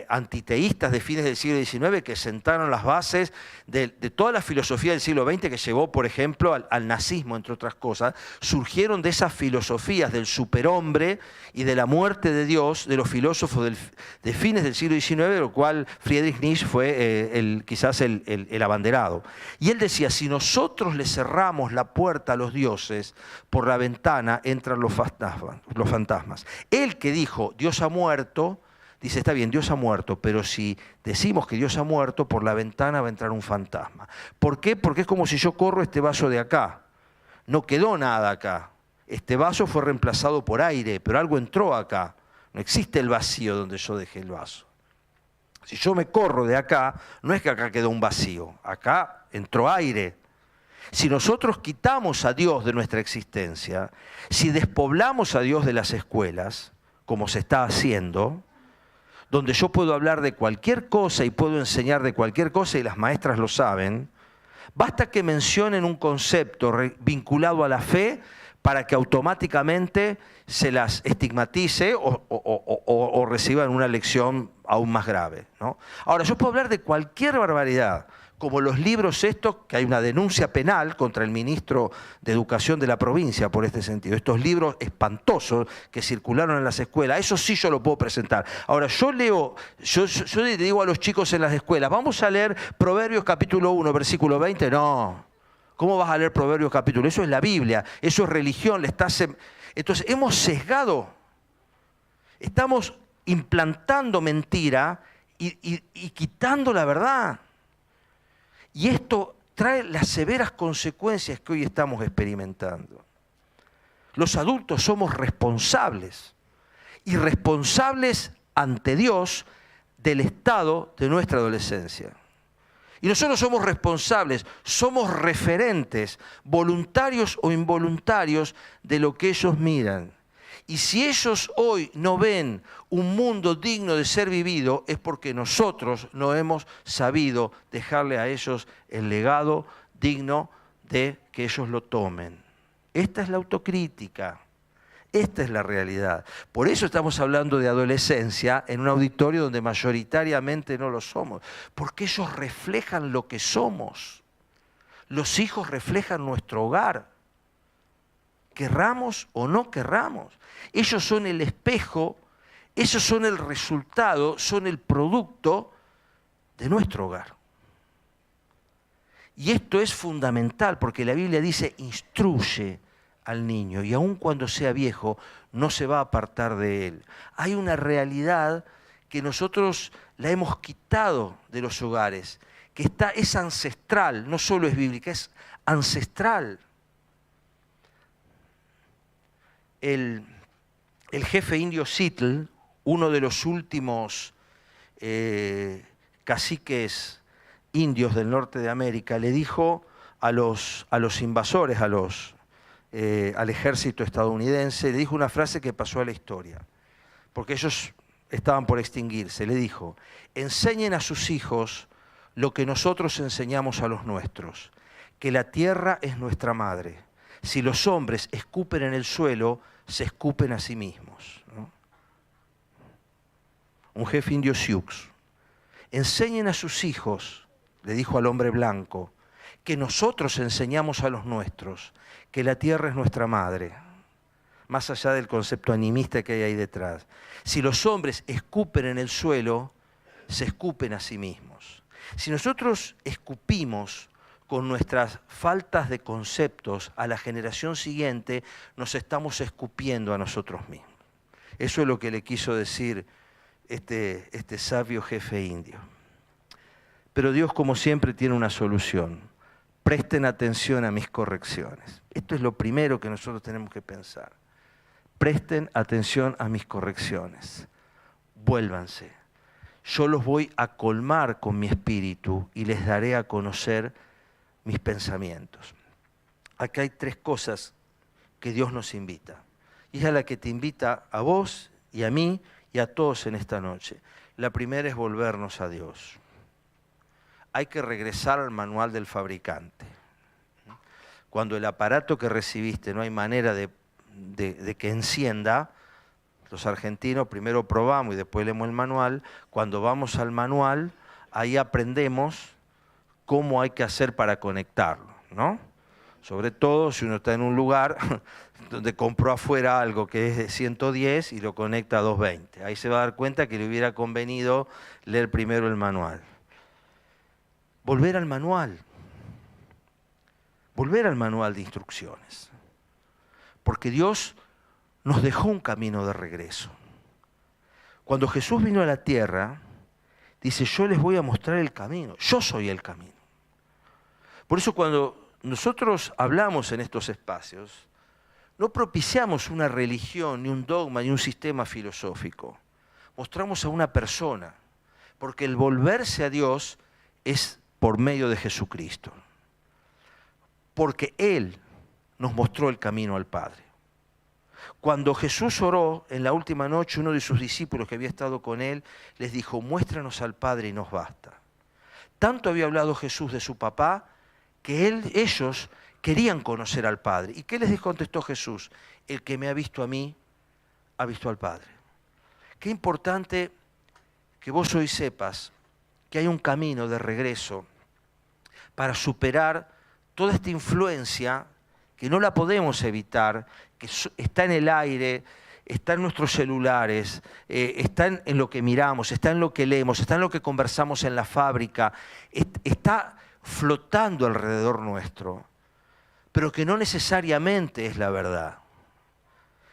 antiteístas de fines del siglo XIX que sentaron las bases de toda la filosofía del siglo XX que llevó, por ejemplo, al nazismo, entre otras cosas, surgieron de esas filosofías del superhombre y de la muerte de Dios, de los filósofos de fines del siglo XIX, de lo cual Friedrich Nietzsche fue quizás el abanderado. Y él decía, si nosotros le cerramos la puerta a los dioses, por la ventana entran los fantasmas. Él que dijo, Dios ha muerto, dice, está bien, Dios ha muerto, pero si decimos que Dios ha muerto, por la ventana va a entrar un fantasma. ¿Por qué? Porque es como si yo corro este vaso de acá. No quedó nada acá. Este vaso fue reemplazado por aire, pero algo entró acá. No existe el vacío donde yo dejé el vaso. Si yo me corro de acá, no es que acá quedó un vacío. Acá entró aire. Si nosotros quitamos a Dios de nuestra existencia, si despoblamos a Dios de las escuelas, como se está haciendo, donde yo puedo hablar de cualquier cosa y puedo enseñar de cualquier cosa y las maestras lo saben, basta que mencionen un concepto vinculado a la fe para que automáticamente se las estigmatice o reciban una lección aún más grave, ¿no? Ahora, yo puedo hablar de cualquier barbaridad, como los libros estos, que hay una denuncia penal contra el ministro de Educación de la provincia por este sentido. Estos libros espantosos que circularon en las escuelas, eso sí yo lo puedo presentar. Ahora, yo le digo a los chicos en las escuelas, vamos a leer Proverbios capítulo 1, versículo 20. No, ¿cómo vas a leer Proverbios capítulo? Eso es la Biblia, eso es religión. Entonces, hemos sesgado, estamos implantando mentira y quitando la verdad. Y esto trae las severas consecuencias que hoy estamos experimentando. Los adultos somos responsables, y responsables ante Dios del estado de nuestra adolescencia. Y nosotros somos responsables, somos referentes, voluntarios o involuntarios, de lo que ellos miran. Y si ellos hoy no ven un mundo digno de ser vivido, es porque nosotros no hemos sabido dejarle a ellos el legado digno de que ellos lo tomen. Esta es la autocrítica, esta es la realidad. Por eso estamos hablando de adolescencia en un auditorio donde mayoritariamente no lo somos, porque ellos reflejan lo que somos. Los hijos reflejan nuestro hogar, querramos o no querramos. Ellos son el espejo, ellos son el resultado, son el producto de nuestro hogar. Y esto es fundamental porque la Biblia dice, instruye al niño y aun cuando sea viejo no se va a apartar de él. Hay una realidad que nosotros la hemos quitado de los hogares, que es ancestral, no solo es bíblica, es ancestral. El jefe indio Seattle, uno de los últimos caciques indios del norte de América le dijo a los invasores, al ejército estadounidense, le dijo una frase que pasó a la historia, porque ellos estaban por extinguirse. Le dijo: enseñen a sus hijos lo que nosotros enseñamos a los nuestros, que la tierra es nuestra madre. Si los hombres escupen en el suelo, se escupen a sí mismos, ¿no? Un jefe indio Sioux. Enseñen a sus hijos, le dijo al hombre blanco, que nosotros enseñamos a los nuestros, que la tierra es nuestra madre, más allá del concepto animista que hay ahí detrás. Si los hombres escupen en el suelo, se escupen a sí mismos. Si nosotros escupimos con nuestras faltas de conceptos a la generación siguiente, nos estamos escupiendo a nosotros mismos. Eso es lo que le quiso decir este sabio jefe indio. Pero Dios, como siempre, tiene una solución. Presten atención a mis correcciones. Esto es lo primero que nosotros tenemos que pensar. Presten atención a mis correcciones. Vuélvanse. Yo los voy a colmar con mi espíritu y les daré a conocer mis pensamientos. Acá hay 3 cosas que Dios nos invita. Y es a la que te invita a vos y a mí y a todos en esta noche. La primera es volvernos a Dios. Hay que regresar al manual del fabricante. Cuando el aparato que recibiste no hay manera de que encienda, los argentinos primero probamos y después leemos el manual. Cuando vamos al manual, ahí aprendemos cómo hay que hacer para conectarlo, ¿no? Sobre todo si uno está en un lugar donde compró afuera algo que es de 110 y lo conecta a 220. Ahí se va a dar cuenta que le hubiera convenido leer primero el manual. Volver al manual. Volver al manual de instrucciones. Porque Dios nos dejó un camino de regreso. Cuando Jesús vino a la tierra, dice: yo les voy a mostrar el camino. Yo soy el camino. Por eso cuando nosotros hablamos en estos espacios, no propiciamos una religión, ni un dogma, ni un sistema filosófico. Mostramos a una persona, porque el volverse a Dios es por medio de Jesucristo. Porque Él nos mostró el camino al Padre. Cuando Jesús oró en la última noche, uno de sus discípulos que había estado con Él, les dijo: muéstranos al Padre y nos basta. Tanto había hablado Jesús de su papá, que ellos querían conocer al Padre. ¿Y qué les contestó Jesús? El que me ha visto a mí, ha visto al Padre. Qué importante que vos hoy sepas que hay un camino de regreso para superar toda esta influencia que no la podemos evitar, que está en el aire, está en nuestros celulares, está en lo que miramos, está en lo que leemos, está en lo que conversamos en la fábrica, está flotando alrededor nuestro, pero que no necesariamente es la verdad.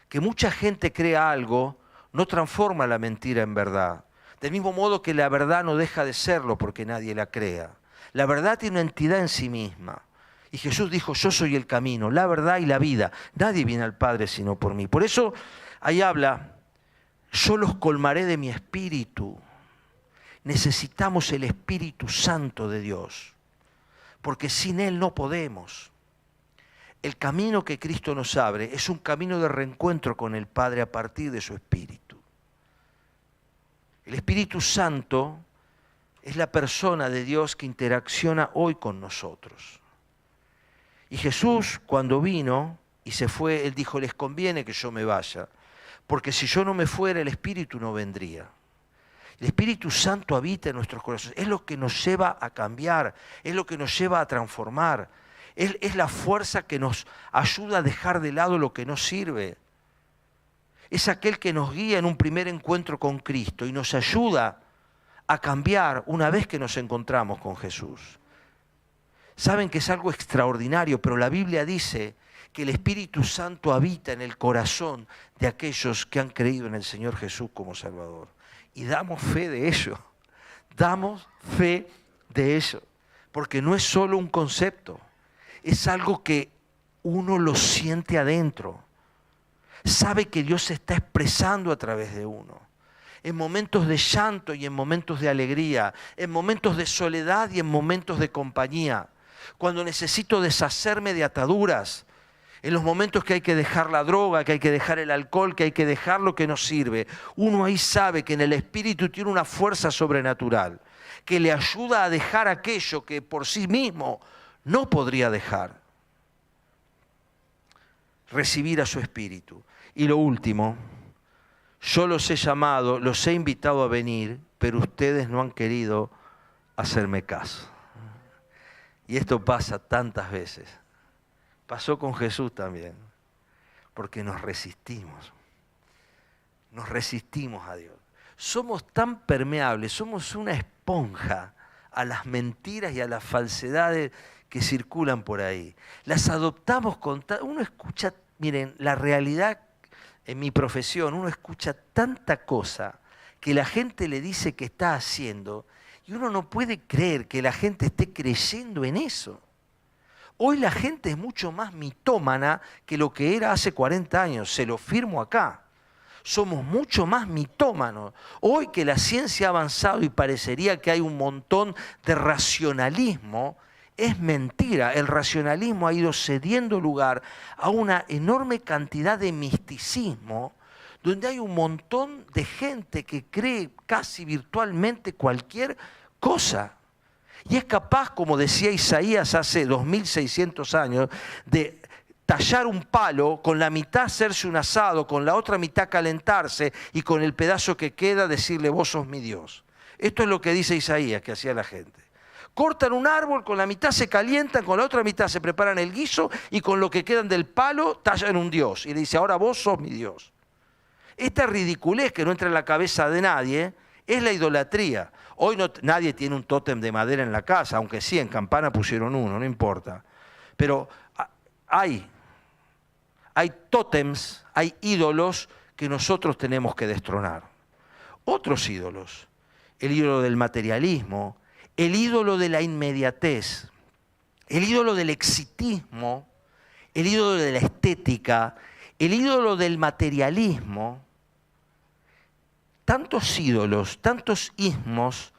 Que mucha gente crea algo, no transforma la mentira en verdad. Del mismo modo que la verdad no deja de serlo porque nadie la crea. La verdad tiene una entidad en sí misma. Y Jesús dijo: yo soy el camino, la verdad y la vida. Nadie viene al Padre sino por mí. Por eso ahí habla: yo los colmaré de mi espíritu. Necesitamos el Espíritu Santo de Dios, porque sin Él no podemos. El camino que Cristo nos abre es un camino de reencuentro con el Padre a partir de su Espíritu. El Espíritu Santo es la persona de Dios que interacciona hoy con nosotros. Y Jesús, cuando vino y se fue, Él dijo: les conviene que yo me vaya, porque si yo no me fuera, el Espíritu no vendría. El Espíritu Santo habita en nuestros corazones, es lo que nos lleva a cambiar, es lo que nos lleva a transformar, es la fuerza que nos ayuda a dejar de lado lo que no sirve. Es aquel que nos guía en un primer encuentro con Cristo y nos ayuda a cambiar una vez que nos encontramos con Jesús. Saben que es algo extraordinario, pero la Biblia dice que el Espíritu Santo habita en el corazón de aquellos que han creído en el Señor Jesús como Salvador. Y damos fe de ello, damos fe de ello, porque no es solo un concepto, es algo que uno lo siente adentro. Sabe que Dios se está expresando a través de uno. en momentos de llanto y en momentos de alegría, en momentos de soledad y en momentos de compañía, cuando necesito deshacerme de ataduras, en los momentos que hay que dejar la droga, que hay que dejar el alcohol, que hay que dejar lo que no sirve. Uno ahí sabe que en el Espíritu tiene una fuerza sobrenatural que le ayuda a dejar aquello que por sí mismo no podría dejar. Recibir a su Espíritu. Y lo último, yo los he llamado, los he invitado a venir, pero ustedes no han querido hacerme caso. Y esto pasa tantas veces. Pasó con Jesús también, porque nos resistimos a Dios. Somos tan permeables, somos una esponja a las mentiras y a las falsedades que circulan por ahí. Las adoptamos con... Uno escucha, miren, la realidad en mi profesión, uno escucha tanta cosa que la gente le dice que está haciendo y uno no puede creer que la gente esté creyendo en eso. Hoy la gente es mucho más mitómana que lo que era hace 40 años, se lo firmo acá. Somos mucho más mitómanos. Hoy que la ciencia ha avanzado y parecería que hay un montón de racionalismo, es mentira. El racionalismo ha ido cediendo lugar a una enorme cantidad de misticismo, donde hay un montón de gente que cree casi virtualmente cualquier cosa. Y es capaz, como decía Isaías hace 2600 años, de tallar un palo, con la mitad hacerse un asado, con la otra mitad calentarse y con el pedazo que queda decirle, vos sos mi Dios. Esto es lo que dice Isaías que hacía la gente. Cortan un árbol, con la mitad se calientan, con la otra mitad se preparan el guiso y con lo que quedan del palo tallan un Dios. Y le dice, ahora vos sos mi Dios. Esta ridiculez que no entra en la cabeza de nadie es la idolatría. Hoy nadie tiene un tótem de madera en la casa, aunque sí, en Campana pusieron uno, no importa. Pero hay tótems, hay ídolos que nosotros tenemos que destronar. Otros ídolos, el ídolo del materialismo, el ídolo de la inmediatez, el ídolo del exitismo, el ídolo de la estética, el ídolo del materialismo. Tantos ídolos, tantos ismos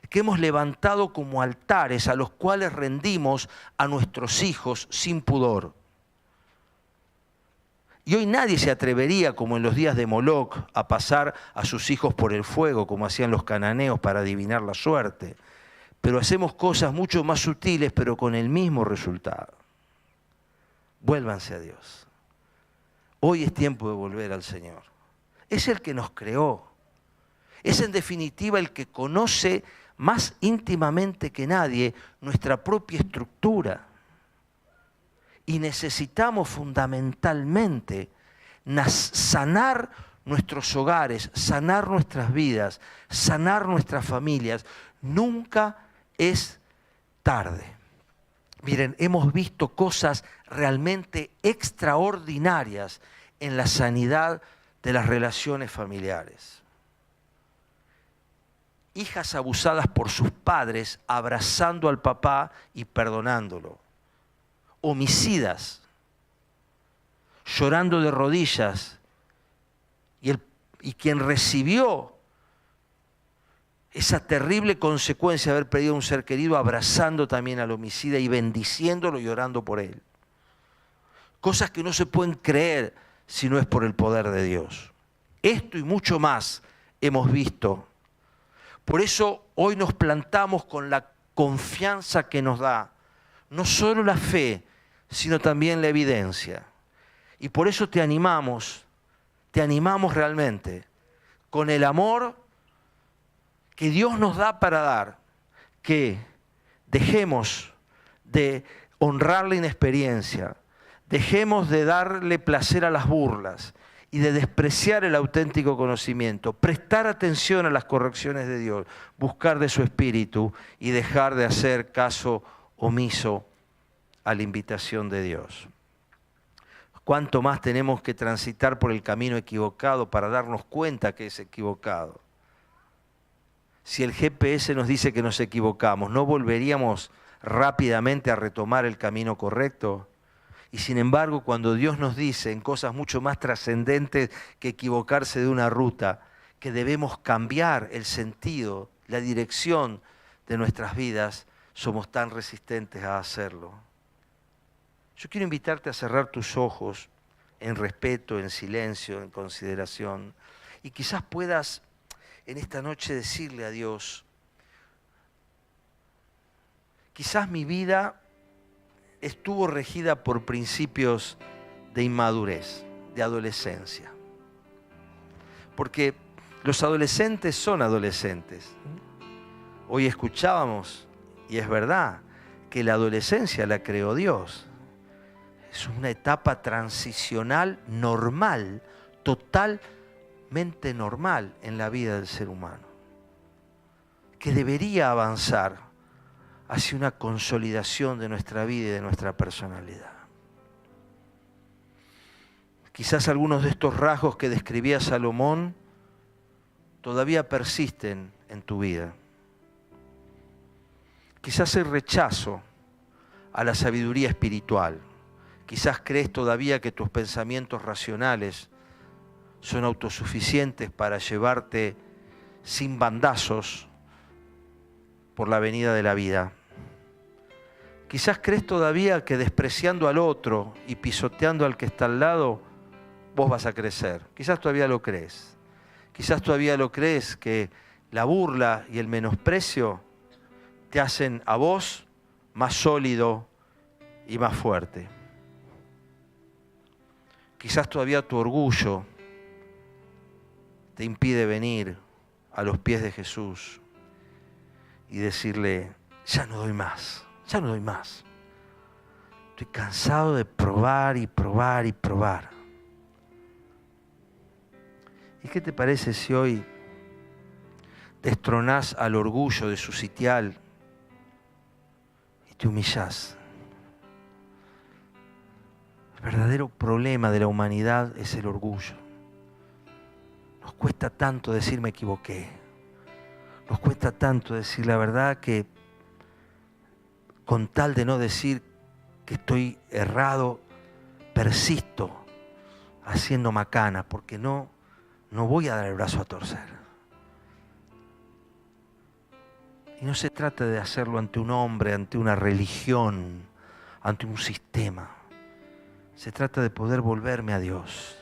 que hemos levantado como altares a los cuales rendimos a nuestros hijos sin pudor. Y hoy nadie se atrevería, como en los días de Moloc, a pasar a sus hijos por el fuego, como hacían los cananeos para adivinar la suerte. Pero hacemos cosas mucho más sutiles, pero con el mismo resultado. Vuélvanse a Dios. Hoy es tiempo de volver al Señor. Es el que nos creó. Es en definitiva el que conoce más íntimamente que nadie nuestra propia estructura. Y necesitamos fundamentalmente sanar nuestros hogares, sanar nuestras vidas, sanar nuestras familias. Nunca es tarde. Miren, hemos visto cosas realmente extraordinarias en la sanidad de las relaciones familiares. Hijas abusadas por sus padres abrazando al papá y perdonándolo. Homicidas, llorando de rodillas, y quien recibió esa terrible consecuencia de haber perdido a un ser querido, abrazando también al homicida y bendiciéndolo y orando por él. Cosas que no se pueden creer si no es por el poder de Dios. Esto y mucho más hemos visto. Por eso hoy nos plantamos con la confianza que nos da no solo la fe, sino también la evidencia. Y por eso te animamos realmente, con el amor que Dios nos da para dar, que dejemos de honrar la inexperiencia, dejemos de darle placer a las burlas y de despreciar el auténtico conocimiento, prestar atención a las correcciones de Dios, buscar de su Espíritu y dejar de hacer caso omiso a la invitación de Dios. ¿Cuánto más tenemos que transitar por el camino equivocado para darnos cuenta que es equivocado? Si el GPS nos dice que nos equivocamos, ¿no volveríamos rápidamente a retomar el camino correcto? Y sin embargo, cuando Dios nos dice en cosas mucho más trascendentes que equivocarse de una ruta, que debemos cambiar el sentido, la dirección de nuestras vidas, somos tan resistentes a hacerlo. Yo quiero invitarte a cerrar tus ojos en respeto, en silencio, en consideración, y quizás puedas en esta noche decirle a Dios, quizás mi vida estuvo regida por principios de inmadurez, de adolescencia. Porque los adolescentes son adolescentes. Hoy escuchábamos, y es verdad, que la adolescencia la creó Dios. Es una etapa transicional normal, totalmente normal en la vida del ser humano, que debería avanzar hacia una consolidación de nuestra vida y de nuestra personalidad. Quizás algunos de estos rasgos que describía Salomón todavía persisten en tu vida. Quizás el rechazo a la sabiduría espiritual. Quizás crees todavía que tus pensamientos racionales son autosuficientes para llevarte sin bandazos por la avenida de la vida. Quizás crees todavía que despreciando al otro y pisoteando al que está al lado, vos vas a crecer. Quizás todavía lo crees. Quizás todavía lo crees que la burla y el menosprecio te hacen a vos más sólido y más fuerte. Quizás todavía tu orgullo te impide venir a los pies de Jesús y decirle, ya no doy más, ya no doy más. Estoy cansado de probar y probar y probar. ¿Y qué te parece si hoy destronás al orgullo de su sitial y te humillás? El verdadero problema de la humanidad es el orgullo. Nos cuesta tanto decir me equivoqué. Nos cuesta tanto decir la verdad que con tal de no decir que estoy errado, persisto haciendo macana porque no voy a dar el brazo a torcer. Y no se trata de hacerlo ante un hombre, ante una religión, ante un sistema. Se trata de poder volverme a Dios.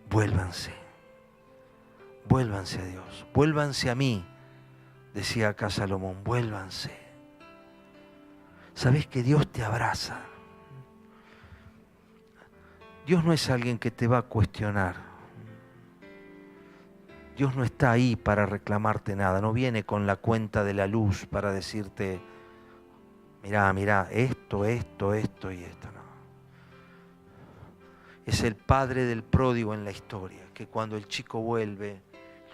Vuélvanse. Vuélvanse a Dios. Vuélvanse a mí, decía acá Salomón. Vuélvanse. ¿Sabés que Dios te abraza? Dios no es alguien que te va a cuestionar. Dios no está ahí para reclamarte nada. No viene con la cuenta de la luz para decirte, mirá, esto y esto, no. Es el padre del pródigo en la historia, que cuando el chico vuelve,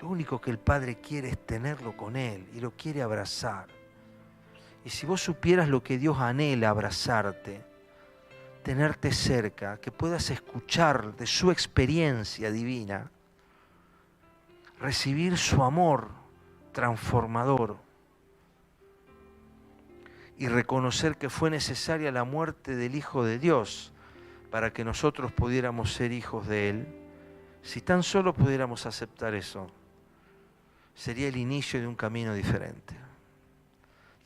lo único que el padre quiere es tenerlo con él y lo quiere abrazar. Y si vos supieras lo que Dios anhela, abrazarte, tenerte cerca, que puedas escuchar de su experiencia divina, recibir su amor transformador y reconocer que fue necesaria la muerte del Hijo de Dios para que nosotros pudiéramos ser hijos de Él. Si tan solo pudiéramos aceptar eso, sería el inicio de un camino diferente.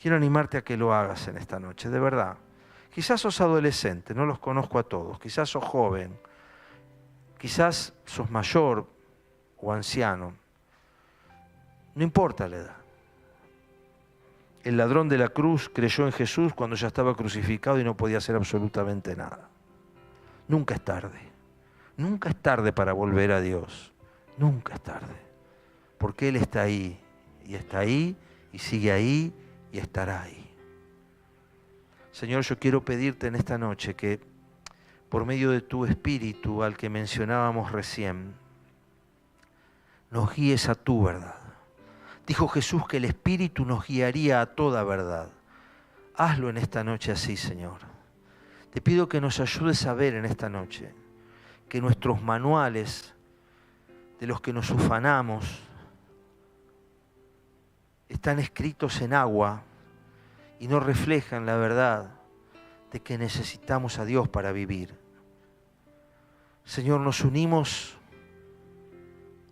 Quiero animarte a que lo hagas en esta noche, de verdad. Quizás sos adolescente, no los conozco a todos. Quizás sos joven, quizás sos mayor o anciano. No importa la edad. El ladrón de la cruz creyó en Jesús cuando ya estaba crucificado y no podía hacer absolutamente nada. Nunca es tarde. Nunca es tarde para volver a Dios. Nunca es tarde. Porque Él está ahí y sigue ahí y estará ahí. Señor, yo quiero pedirte en esta noche que por medio de tu Espíritu al que mencionábamos recién, nos guíes a tu verdad. Dijo Jesús que el Espíritu nos guiaría a toda verdad. Hazlo en esta noche así, Señor. Te pido que nos ayudes a ver en esta noche que nuestros manuales de los que nos ufanamos están escritos en agua y no reflejan la verdad de que necesitamos a Dios para vivir. Señor, nos unimos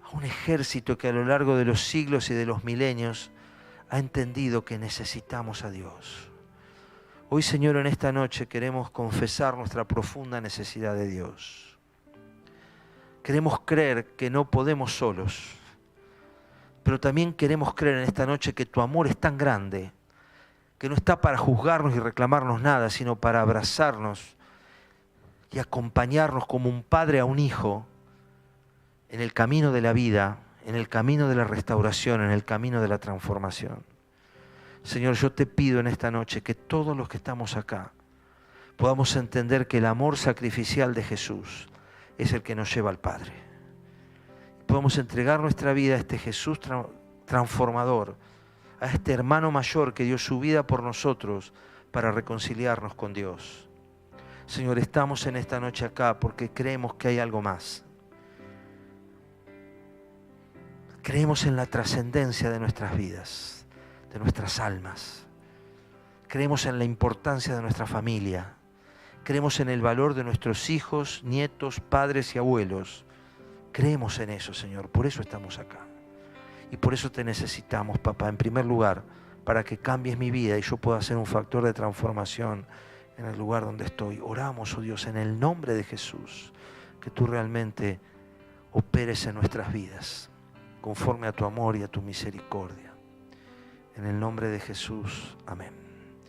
a un ejército que a lo largo de los siglos y de los milenios ha entendido que necesitamos a Dios. Hoy, Señor, en esta noche queremos confesar nuestra profunda necesidad de Dios. Queremos creer que no podemos solos, pero también queremos creer en esta noche que tu amor es tan grande, que no está para juzgarnos y reclamarnos nada, sino para abrazarnos y acompañarnos como un padre a un hijo en el camino de la vida, en el camino de la restauración, en el camino de la transformación. Señor, yo te pido en esta noche que todos los que estamos acá podamos entender que el amor sacrificial de Jesús es el que nos lleva al Padre. Podemos entregar nuestra vida a este Jesús transformador, a este hermano mayor que dio su vida por nosotros para reconciliarnos con Dios. Señor, estamos en esta noche acá porque creemos que hay algo más. Creemos en la trascendencia de nuestras vidas, de nuestras almas. Creemos en la importancia de nuestra familia. Creemos en el valor de nuestros hijos, nietos, padres y abuelos. Creemos en eso, Señor. Por eso estamos acá. Y por eso te necesitamos, papá, en primer lugar, para que cambies mi vida y yo pueda ser un factor de transformación en el lugar donde estoy. Oramos, oh Dios, en el nombre de Jesús, que tú realmente operes en nuestras vidas, conforme a tu amor y a tu misericordia. En el nombre de Jesús, amén.